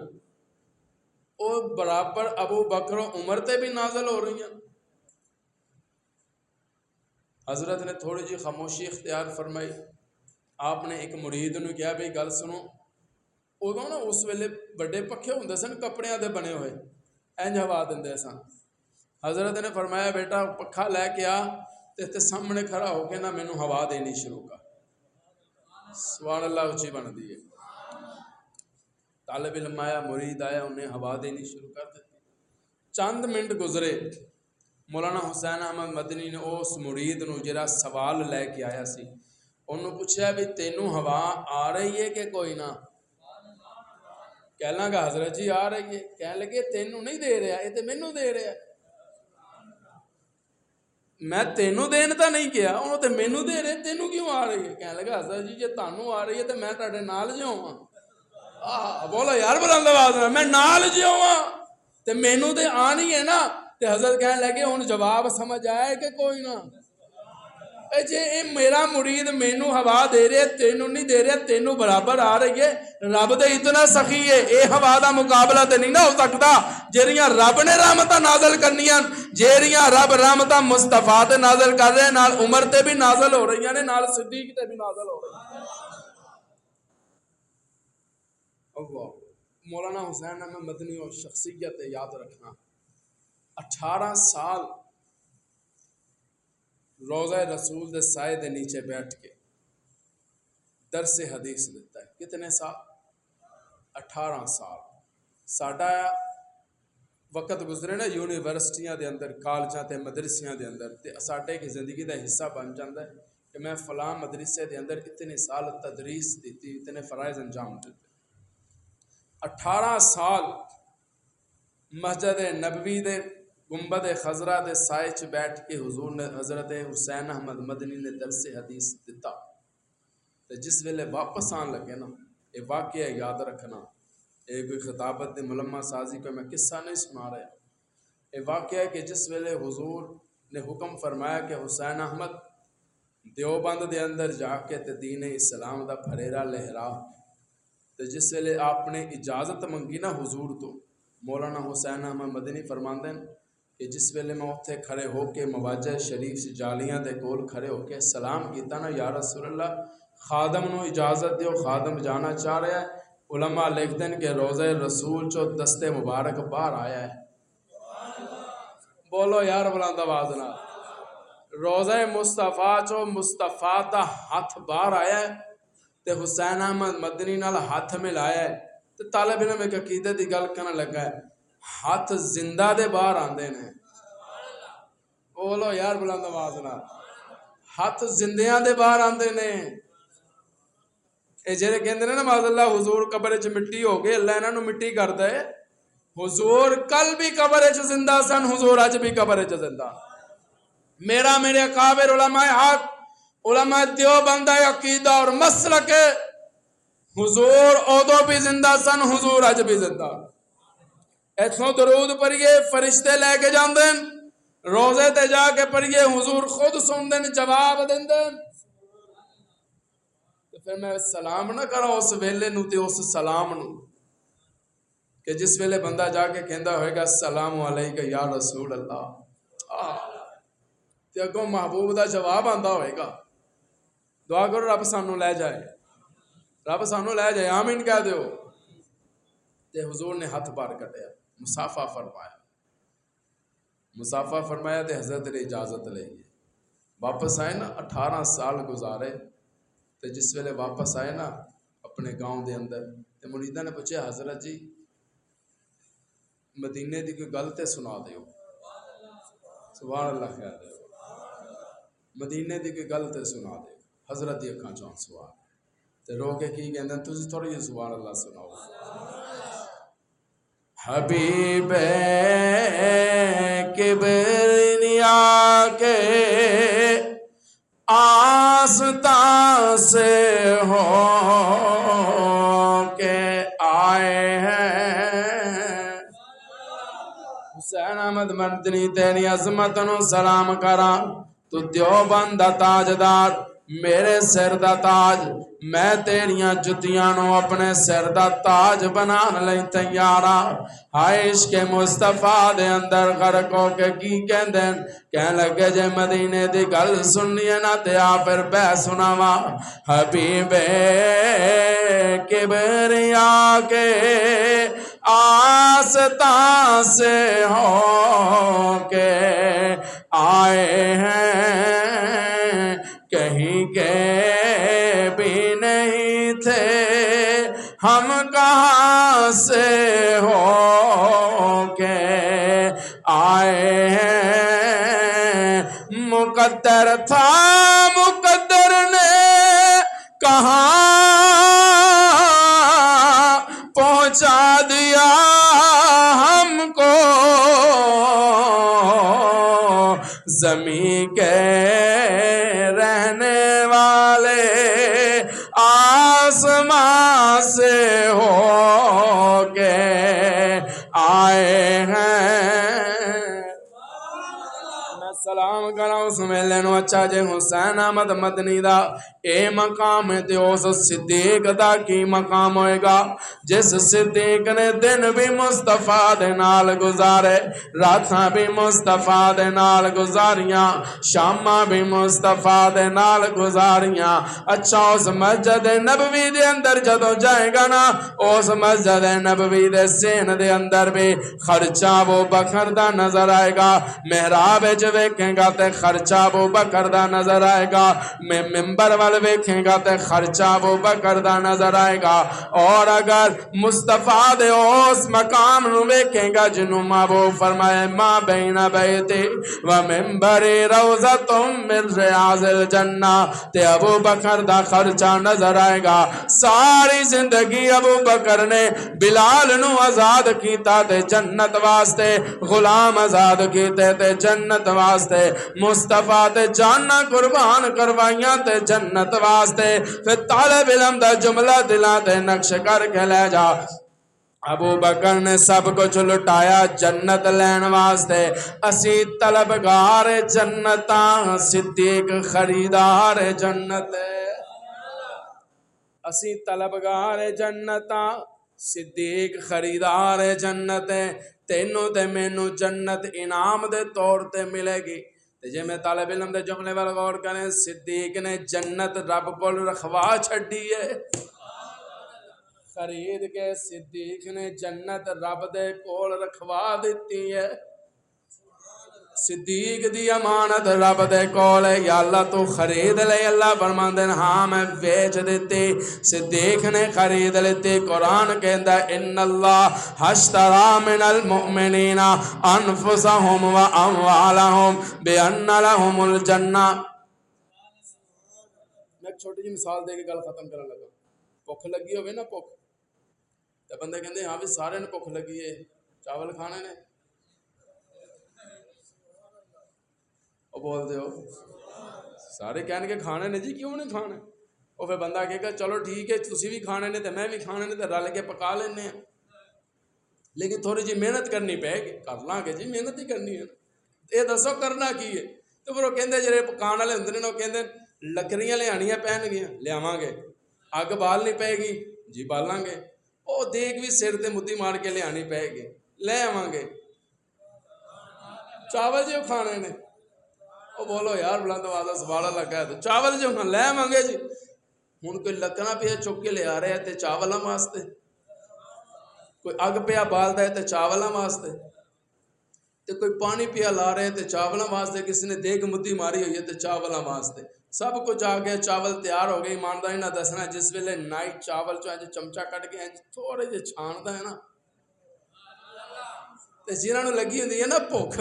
اور برابر ابو بکر و عمر تے بھی نازل ہو رہی ہیں۔ حضرت نے تھوڑی جی خاموشی اختیار فرمائی، آپ نے ایک مرید نے کہا بھئی گل سنو، ادو نا اس ویلے بڑے پکھے ہوندے سن کپڑیاں دے بنے ہوئے، انج ہوا دیندے سن، حضرت نے فرمایا بیٹا پکھا لے کے آ تے سامنے کھڑا ہو کے نا مینوں ہوا دینی شروع کر، سبحان اللہ اچھی بن دی ہے، طالب علم آیا، مرید آیا، انہیں ہوا دینی شروع کر دی، چند منٹ گزرے، مولانا حسین احمد مدنی نے اس مرید نو جڑا سوال لے کے آیا سی انہوں پوچھا بھی تینوں ہوا آ رہی ہے کہ کوئی نہ؟ کہنے لگا حضرت جی آ رہی ہے، کہنے لگے تینوں نہیں دے رہا، یہ تو مینوں دے رہا، میں تینوں دین تا نہیں کیا، انہوں تے مینوں دے رہے، تینوں کیوں آ رہی ہے؟ کہنے لگا حضرت جی جے تانوں آ رہی ہے تو میں تہاڈے نال جو ہاں بولا یار بلند آواز میں نال جو ہاں تے مینوں تے آنی ہے نا، تے حضرت کہنے لگے ہن جواب سمجھ آیا کہ کوئی نہ؟ اے جے اے میرا مرید مینوں ہوا دے رہے تینوں نہیں دے رہے، تینوں برابر آ رہی ہے، رب دے اتنا سخی ہے، اے ہوا دا مقابلہ تے نہیں نہ ہو سکتا، جیڑیاں رب نے رحمتاں نازل کرنیاں، جیڑیاں رب رحمتاں مصطفیٰ تے نازل کر رہے ہیں، نال عمر تے بھی نازل ہو رہی ہیں، نال صدیق تے بھی نازل ہو رہی ہیں۔ اللہ مولانا حسین احمد مدنی اور شخصیت یاد رکھنا، 18 سال روضہ رسول دے سائے دے نیچے بیٹھ کے درس حدیث دیتا ہے، کتنے سال؟ 18 سال۔ ساڈا وقت گزرے نا یونیورسٹیاں دے اندر، کالجاں تے مدرسیاں دے اندر، تے ساڈے کی زندگی دا حصہ بن جاندا ہے کہ میں فلاں مدرسے دے اندر اتنے سال تدریس دیتی، اتنے فرائض انجام دیتے، 18 سال مسجد نبوی دے گنبد خضرا دے سائے چ بیٹھ کے حضور نے حضرت حسین احمد مدنی نے درس حدیث دیتا، تے جس ویلے واپس آن لگے نا، یہ واقعہ یاد رکھنا، یہ کوئی خطابت دی ملمہ سازی کو میں قصہ نہیں سنا رہا، یہ واقعہ ہے کہ جس ویلے حضور نے حکم فرمایا کہ حسین احمد دیوبند دے اندر جا کے تے دین اسلام دا پھریرا لہرا، تے جس ویلے آپ نے اجازت منگی نا حضور تو، مولانا حسین احمد مدنی فرماندے ہیں کہ جس ویلے میں اتھے کھڑے ہو کے مواجہ شریف سے جالیاں دے کول کھڑے ہو کے سلام کیتا نا، یا رسول اللہ خادم نو اجازت دیو، خادم جانا چاہ رہا ہے۔ علماء لکھتے ہیں کہ روضہ رسول چو دست مبارک باہر آیا ہے۔ بولو یار بلند آواز نہ، روضہ مصطفیٰ چو مصطفیٰ دا ہاتھ باہر آیا ہے تے حسین احمد مدنی نال ہاتھ ملایا ہے تے طالب علم ایک عقیدے دی گل کرنے لگا ہے، ہاتھ زندہ دے باہر آندے نے۔ بولو یار بلند آواز نہ، ہاتھ زندیاں دے باہر آندے نے۔ اے جڑے کہندے نے نا معاذ اللہ حضور قبر وچ مٹی ہو گئے، اللہ انہاں نو مٹی کر دے۔ حضور کل بھی قبر وچ زندہ سن، حضور اج بھی قبر وچ زندہ۔ میرا میرے اکابر علماء حق، علماء دیوبند عقیدہ اور مسلک، حضور اودو بھی زندہ سن، حضور اج بھی زندہ۔ ایتھوں درود پڑھیے فرشتے لے کے جاندے، روزے تے جا کے پڑھیے حضور خود سن دین، جواب دین دین۔ تو پھر میں سلام نہ کرا اس ویلے نو تے اس سلام نو کہ جس ویلے بندہ جا کے کہندا ہوئے گا السلام علیکہ یا رسول اللہ، تے اگوں محبوب دا جواب آندا ہوئے گا۔ دعا کرو رب سانو لے جائے، رب سانو لے جائے، آمین کہہ دیو۔ تے حضور نے ہاتھ بار کٹیا، مسافہ فرمایا، مسافہ فرمایا تے حضرت نے اجازت لے گی۔ واپس آئے نا، 18 سال گزارے تے جس ویلے واپس آئے نا اپنے گاؤں دے اندر تے مریداں نے پوچھا حضرت جی مدینے دی کوئی گل تے سنا دیو۔ سبحان اللہ کہہ دیو، مدینے دی کوئی گل تے سنا دیو۔ حضرت دی اکھاں چوں سوال تے رو کے کی کہندے تسی تھوڑی جی سبحان اللہ سناؤ۔ حبیب کبریا کے آستان سے ہو کے آئے ہیں، حسین احمد مدنی تیری عظمت نو سلام کرا، تو دیوبند دا تاجدار، میرے سر دا تاج، میں تیریاں جتیاں نو اپنے سر دا تاج بنان لئی تیارا۔ ہائے عشق مصطفیٰ دے اندر غرق ہو کے کی کہندن، کہن لگے جے مدینے دی گل سننی ہے نا تے آ پھر بے سناوا۔ حبیب کبریا کے آستان سے ہو کے آئے ہیں، کہیں کے بھی نہیں تھے ہم کہاں سے ہو کے آئے ہیں، مقدر تھا مقدر نے کہاں پہنچا دیا ہم کو، زمین کے رہنے والے آسمان سے ہو کے آئے ہیں۔ میں سلام کراں اس ویلے نو اچھا جے حسین احمد مدنی دا اے مقام ہے تے اس صدیق دا کی مقام ہوئے گا جس صدیق نے دن بھی مصطفیٰ دے نال گزارے، راتاں بھی مصطفیٰ دے نال گزاریاں، شاماں بھی مصطفیٰ دے نال گزاریاں۔ اچھا اس مسجد نبوی دے اندر جدوں جائے گا نا، اس مسجد نبوی دے سین دے اندر بھی خرچہ ابو بکر دا نظر آئے گا، محراب وچ ویکھیں گا تے خرچہ ابو بکر دا نظر آئے گا، ممبر وال ویکھیں گا تے خرچہ ابو بکر دا نظر آئے گا، اور اگر مصطفیٰ دے اس مقام نو ویکھیں گا جنوں محبوب فرمائے ما بین بیتی و ممبری روضۃ من ریاض الجنہ، تے ابو بکر دا خرچہ نظر آئے گا۔ ساری زندگی ابو بکر نے بلال نو آزاد کیتا تے جنت واسطے، غلام آزاد کیتے تے جنت واسطے، مصطفیٰ تے جانا قربان کروائیاں تے جنت واسطے۔ پھر طالب علم دا جملہ دلاں تے نقش کر کے لے جا، ابو بکر نے سب کچھ لٹایا جنت لین واسطے، اسی طلبگار جنتاں، صدیق خریدار جنت، اسی طلبگار جنتاں، صدیق خریدار جنت ہے، تینوں تے مینوں جنت انعام دے طور تے ملے گی۔ تے جے میں طالب علم دے جملے وال غور کریں، صدیق نے جنت رب کول رکھوا چھڈی ہے، خرید کے صدیق نے جنت رب دے کول رکھوا دیتی ہے۔ صدیق دی امانت رب دے کول ہے، یا اللہ تو خرید لے، اللہ فرماندے ہیں ہاں میں بیچ دیتی۔ صدیق نے خرید لیتی۔ قرآن کہندا ہے ان اللہ اشتری من المؤمنین انفسهم واموالهم بان لهم الجنہ۔ میں ایک چھوٹی جی مثال دے کے گل ختم کرن لگا۔ بھوک لگی ہوئے نا، بھوک تے بندے کہندے ہاں بھی سارے نے بھوک لگی ہے، چاول کھانے نے، بول دے ہو سارے کہنے کے کھانے نے جی، کیوں نہیں کھانے؟ اور پھر بندہ کہے گا چلو ٹھیک ہے تسی بھی کھانے نے تے میں بھی کھانے نے، تے رل کے پکا لینے ہیں، لیکن تھوڑی جی محنت کرنی پے گی۔ کر لاں گے جی، محنت ہی کرنی ہے، یہ دسو کرنا کی ہے؟ تو پھر وہ کہندے جڑے پکان والے ہوندے نے، وہ کہندے لکڑیاں لیانیاں پہن گیاں، لیاواں گے، اگ بالنی پے گی جی بالاں گے، وہ دیگ بھی سر تے مدی مار کے لیانی پے گی، لے آواں گے۔ چاول جو کھانے نے، وہ بولو یار بلند آواز سبحان اللہ کہہ دو، چاول جو ہاں لے مانگے جی، ہن کوئی لکڑا پیا چک کے لے آ رہے تے چاولاں واسطے، کوئی اگ پیا بال دے تے چاولاں واسطے، تے کوئی پانی پیا لا رہے تے چاولاں واسطے، کسی نے دیگ مدی ماری ہوئی ہے تے چاولاں واسطے، سب کچھ آ گیا، چاول تیار ہو گئی۔ ایمانداری نہ دسنا جس ویلے نائٹ چاول چ چمچا کٹ کے تھوڑے جے چھاندا ہے نا، تے جنہاں نوں لگی ہوندی ہے نا بھوک،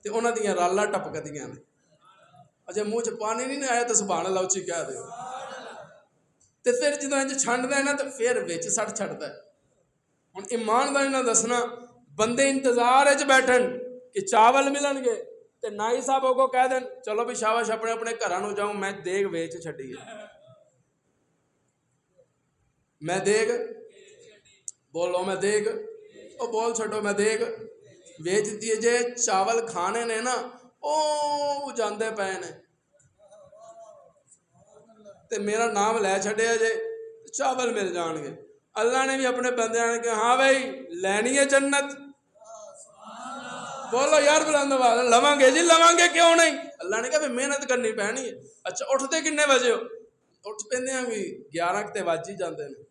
تے انہاں دیاں رالاں ٹپکدیاں نے، اجے منہ چ پانی نہیں آیا تو سبحان اللہ اچھی کہہ دے، تے پھر جدوں انج چھنڈدا ہے نا تے پھر وچ سٹ چھڑدا ہے۔ ہن ایمانداری نہ دسنا بندے انتظار وچ بیٹھن کہ چاول ملن گے، تے نائی صاحب کو کہہ دین چلو بھی شاباش اپنے اپنے گھراں نوں جاؤں، میں دیگ ویچ چھڈی ہے، میں دیگ بولو، میں دیگ او بول چھڈو، میں دیگ ویچ دیے۔ جے چاول کھانے نے نا او جاندے پے نے، تے میرا نام لے چھڈیا جے چاول مل جان گے۔ اللہ نے بھی اپنے بندیاں نے کہ ہاں بھائی لینی ہے جنت، بولو یار بلند آواز لواں گے جی، لواں گے کیوں نہیں؟ اللہ نے کہا بھی محنت کرنی پینی ہے۔ اچھا اٹھتے کنے بجے ہو؟ اٹھ پیندے ہیں بھی 11 تے وج ہی جاندے نے۔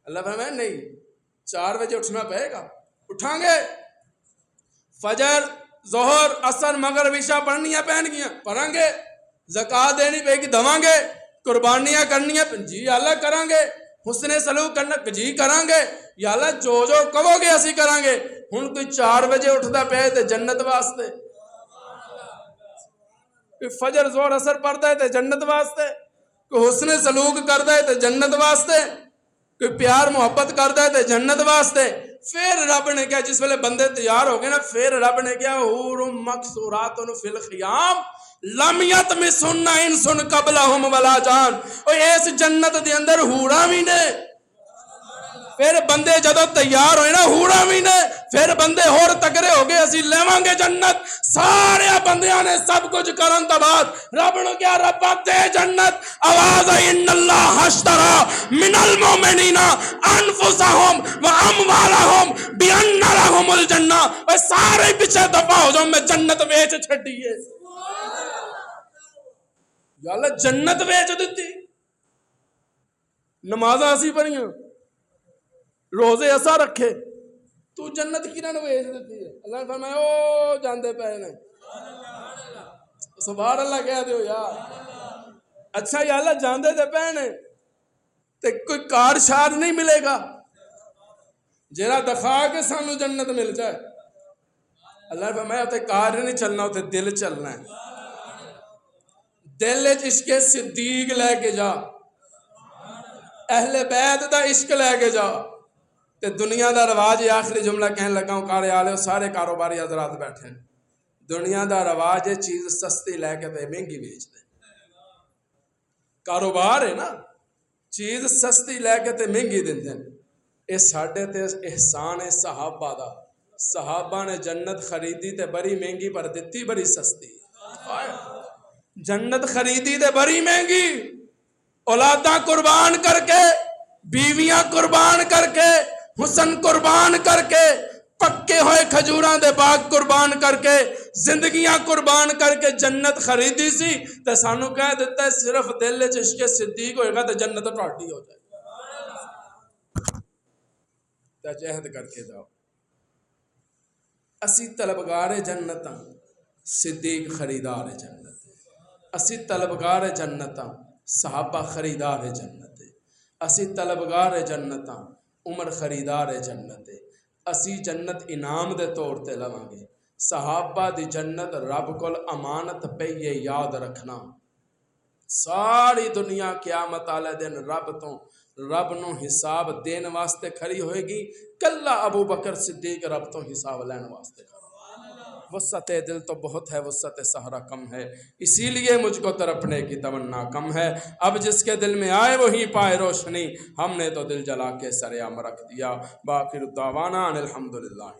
اللہ فرمایا نہیں 4 بجے اٹھنا پڑے گا، اٹھاں گے، فجر ظہر عصر مغرب عشاء پڑھنیاں پہن گیاں پڑھاں گے، زکوٰۃ دینی پے گی دواں گے، قربانیاں کرنیاں جی اللہ کراں گے، حسن سلوک کرنا جی کراں گے، یا اللہ جو جو کہو گے اسی کراں گے۔ ہن کوئی 4 بجے اٹھدا پے تے جنت واسطے، کوئی فجر ظہر عصر پڑھدا ہے تے جنت واسطے، کوئی حسن سلوک کردا ہے تے جنت واسطے، کوئی پیار محبت کردا ہے تے جنت واسطے۔ پھر رب نے کہا جس ویلے بندے تیار ہو گئے نا، پھر رب نے کہا حور مقصورات فی الخیام لم یطمثہن انس قبلہم ولا جان، اور اس جنت دے اندر حوراں بھی نے۔ پھر بندے جدو تیار ہوئے نا حوراں بھی نے، پھر بندے ہور تگڑے ہو گئے اسی لیواں گے جنت۔ سارے بندیاں نے سب کچھ کرن تو بعد رب نے کیا رب دے جنت، آواز ان اللہ اشتری من المؤمنین انفسهم واموالهم بان لهم الجنہ، اور سارے پیچھے دفع ہو جاؤ، میں جنت بیچ چھڈی ہے۔ یا اللہ جنت بیچ دیتی، نمازاں اسی پڑھیاں، روزے ایسا رکھے، تو جنت کی نہ بیچ دیتی ہے۔ اللہ نے فرمایا او جاندے پے نے، سبحان اللہ کہہ دیو یار۔ اچھا یا اللہ جاندے تے پے نے تے کوئی کار شار نہیں ملے گا جیڑا دکھا کے سانو جنت مل جائے؟ اللہ نے فرمایا تے کار نہیں چلنا، تے دل چلنا ہے، دل وچ عشق صدیق لے کے جا، اہل بیت دا عشق لے کے جا، تے دنیا دا رواج ہے۔ آخری جملہ کہنے لگا ہوں، کارے آلے سارے کاروباری حضرات بیٹھے ہیں، دنیا دا رواج ہے چیز سستی لے کے تے مہنگی بیچ دے، کاروبار ہے نا، چیز سستی لے کے تے مہنگی دیندے ہیں۔ اے ساڈے تے احسان ہے صحابہ دا، صحابہ نے جنت خریدی تے بڑی مہنگی پر دتی بڑی سستی، جنت خریدی تے بڑی مہنگی، اولاداں قربان کر کے بیویاں قربان کر کے، حسن قربان کر کے، پکے ہوئے کھجوراں دے باغ قربان کر کے، زندگیاں قربان کر کے جنت خریدی سی، تے سانو کہہ دیتا ہے صرف دل وچ عشق صدیق ہوئے گا تے جنت ٹھاڈی ہو جائے گی۔ تے جہد کر کے جاؤ، اسی طلبگار جنت ہاں، صدیق خریدار جنت ہے۔ اسی طلبگار جنت ہاں، صحابہ خریدار جنت ہے۔ اسی طلبگار جنت ہاں، عمر خریدار جنت ہے۔ اسی جنت انعام دے طور تے لواں گے۔ صحابہ دی جنت رب کول امانت پئی یہ یاد رکھنا، ساری دنیا قیامت والے دن رب نو حساب دین واسطے کھڑی ہوئے گی، کلا ابو بکر صدیق رب تو حساب لین واسطے کھڑا۔ وسعت دل تو بہت ہے، وسعت سہرا کم ہے، اسی لیے مجھ کو تڑپنے کی تمنا کم ہے۔ اب جس کے دل میں آئے وہی پائے روشنی، ہم نے تو دل جلا کے سر عام رکھ دیا۔ باقی دعوانا الحمدللہ۔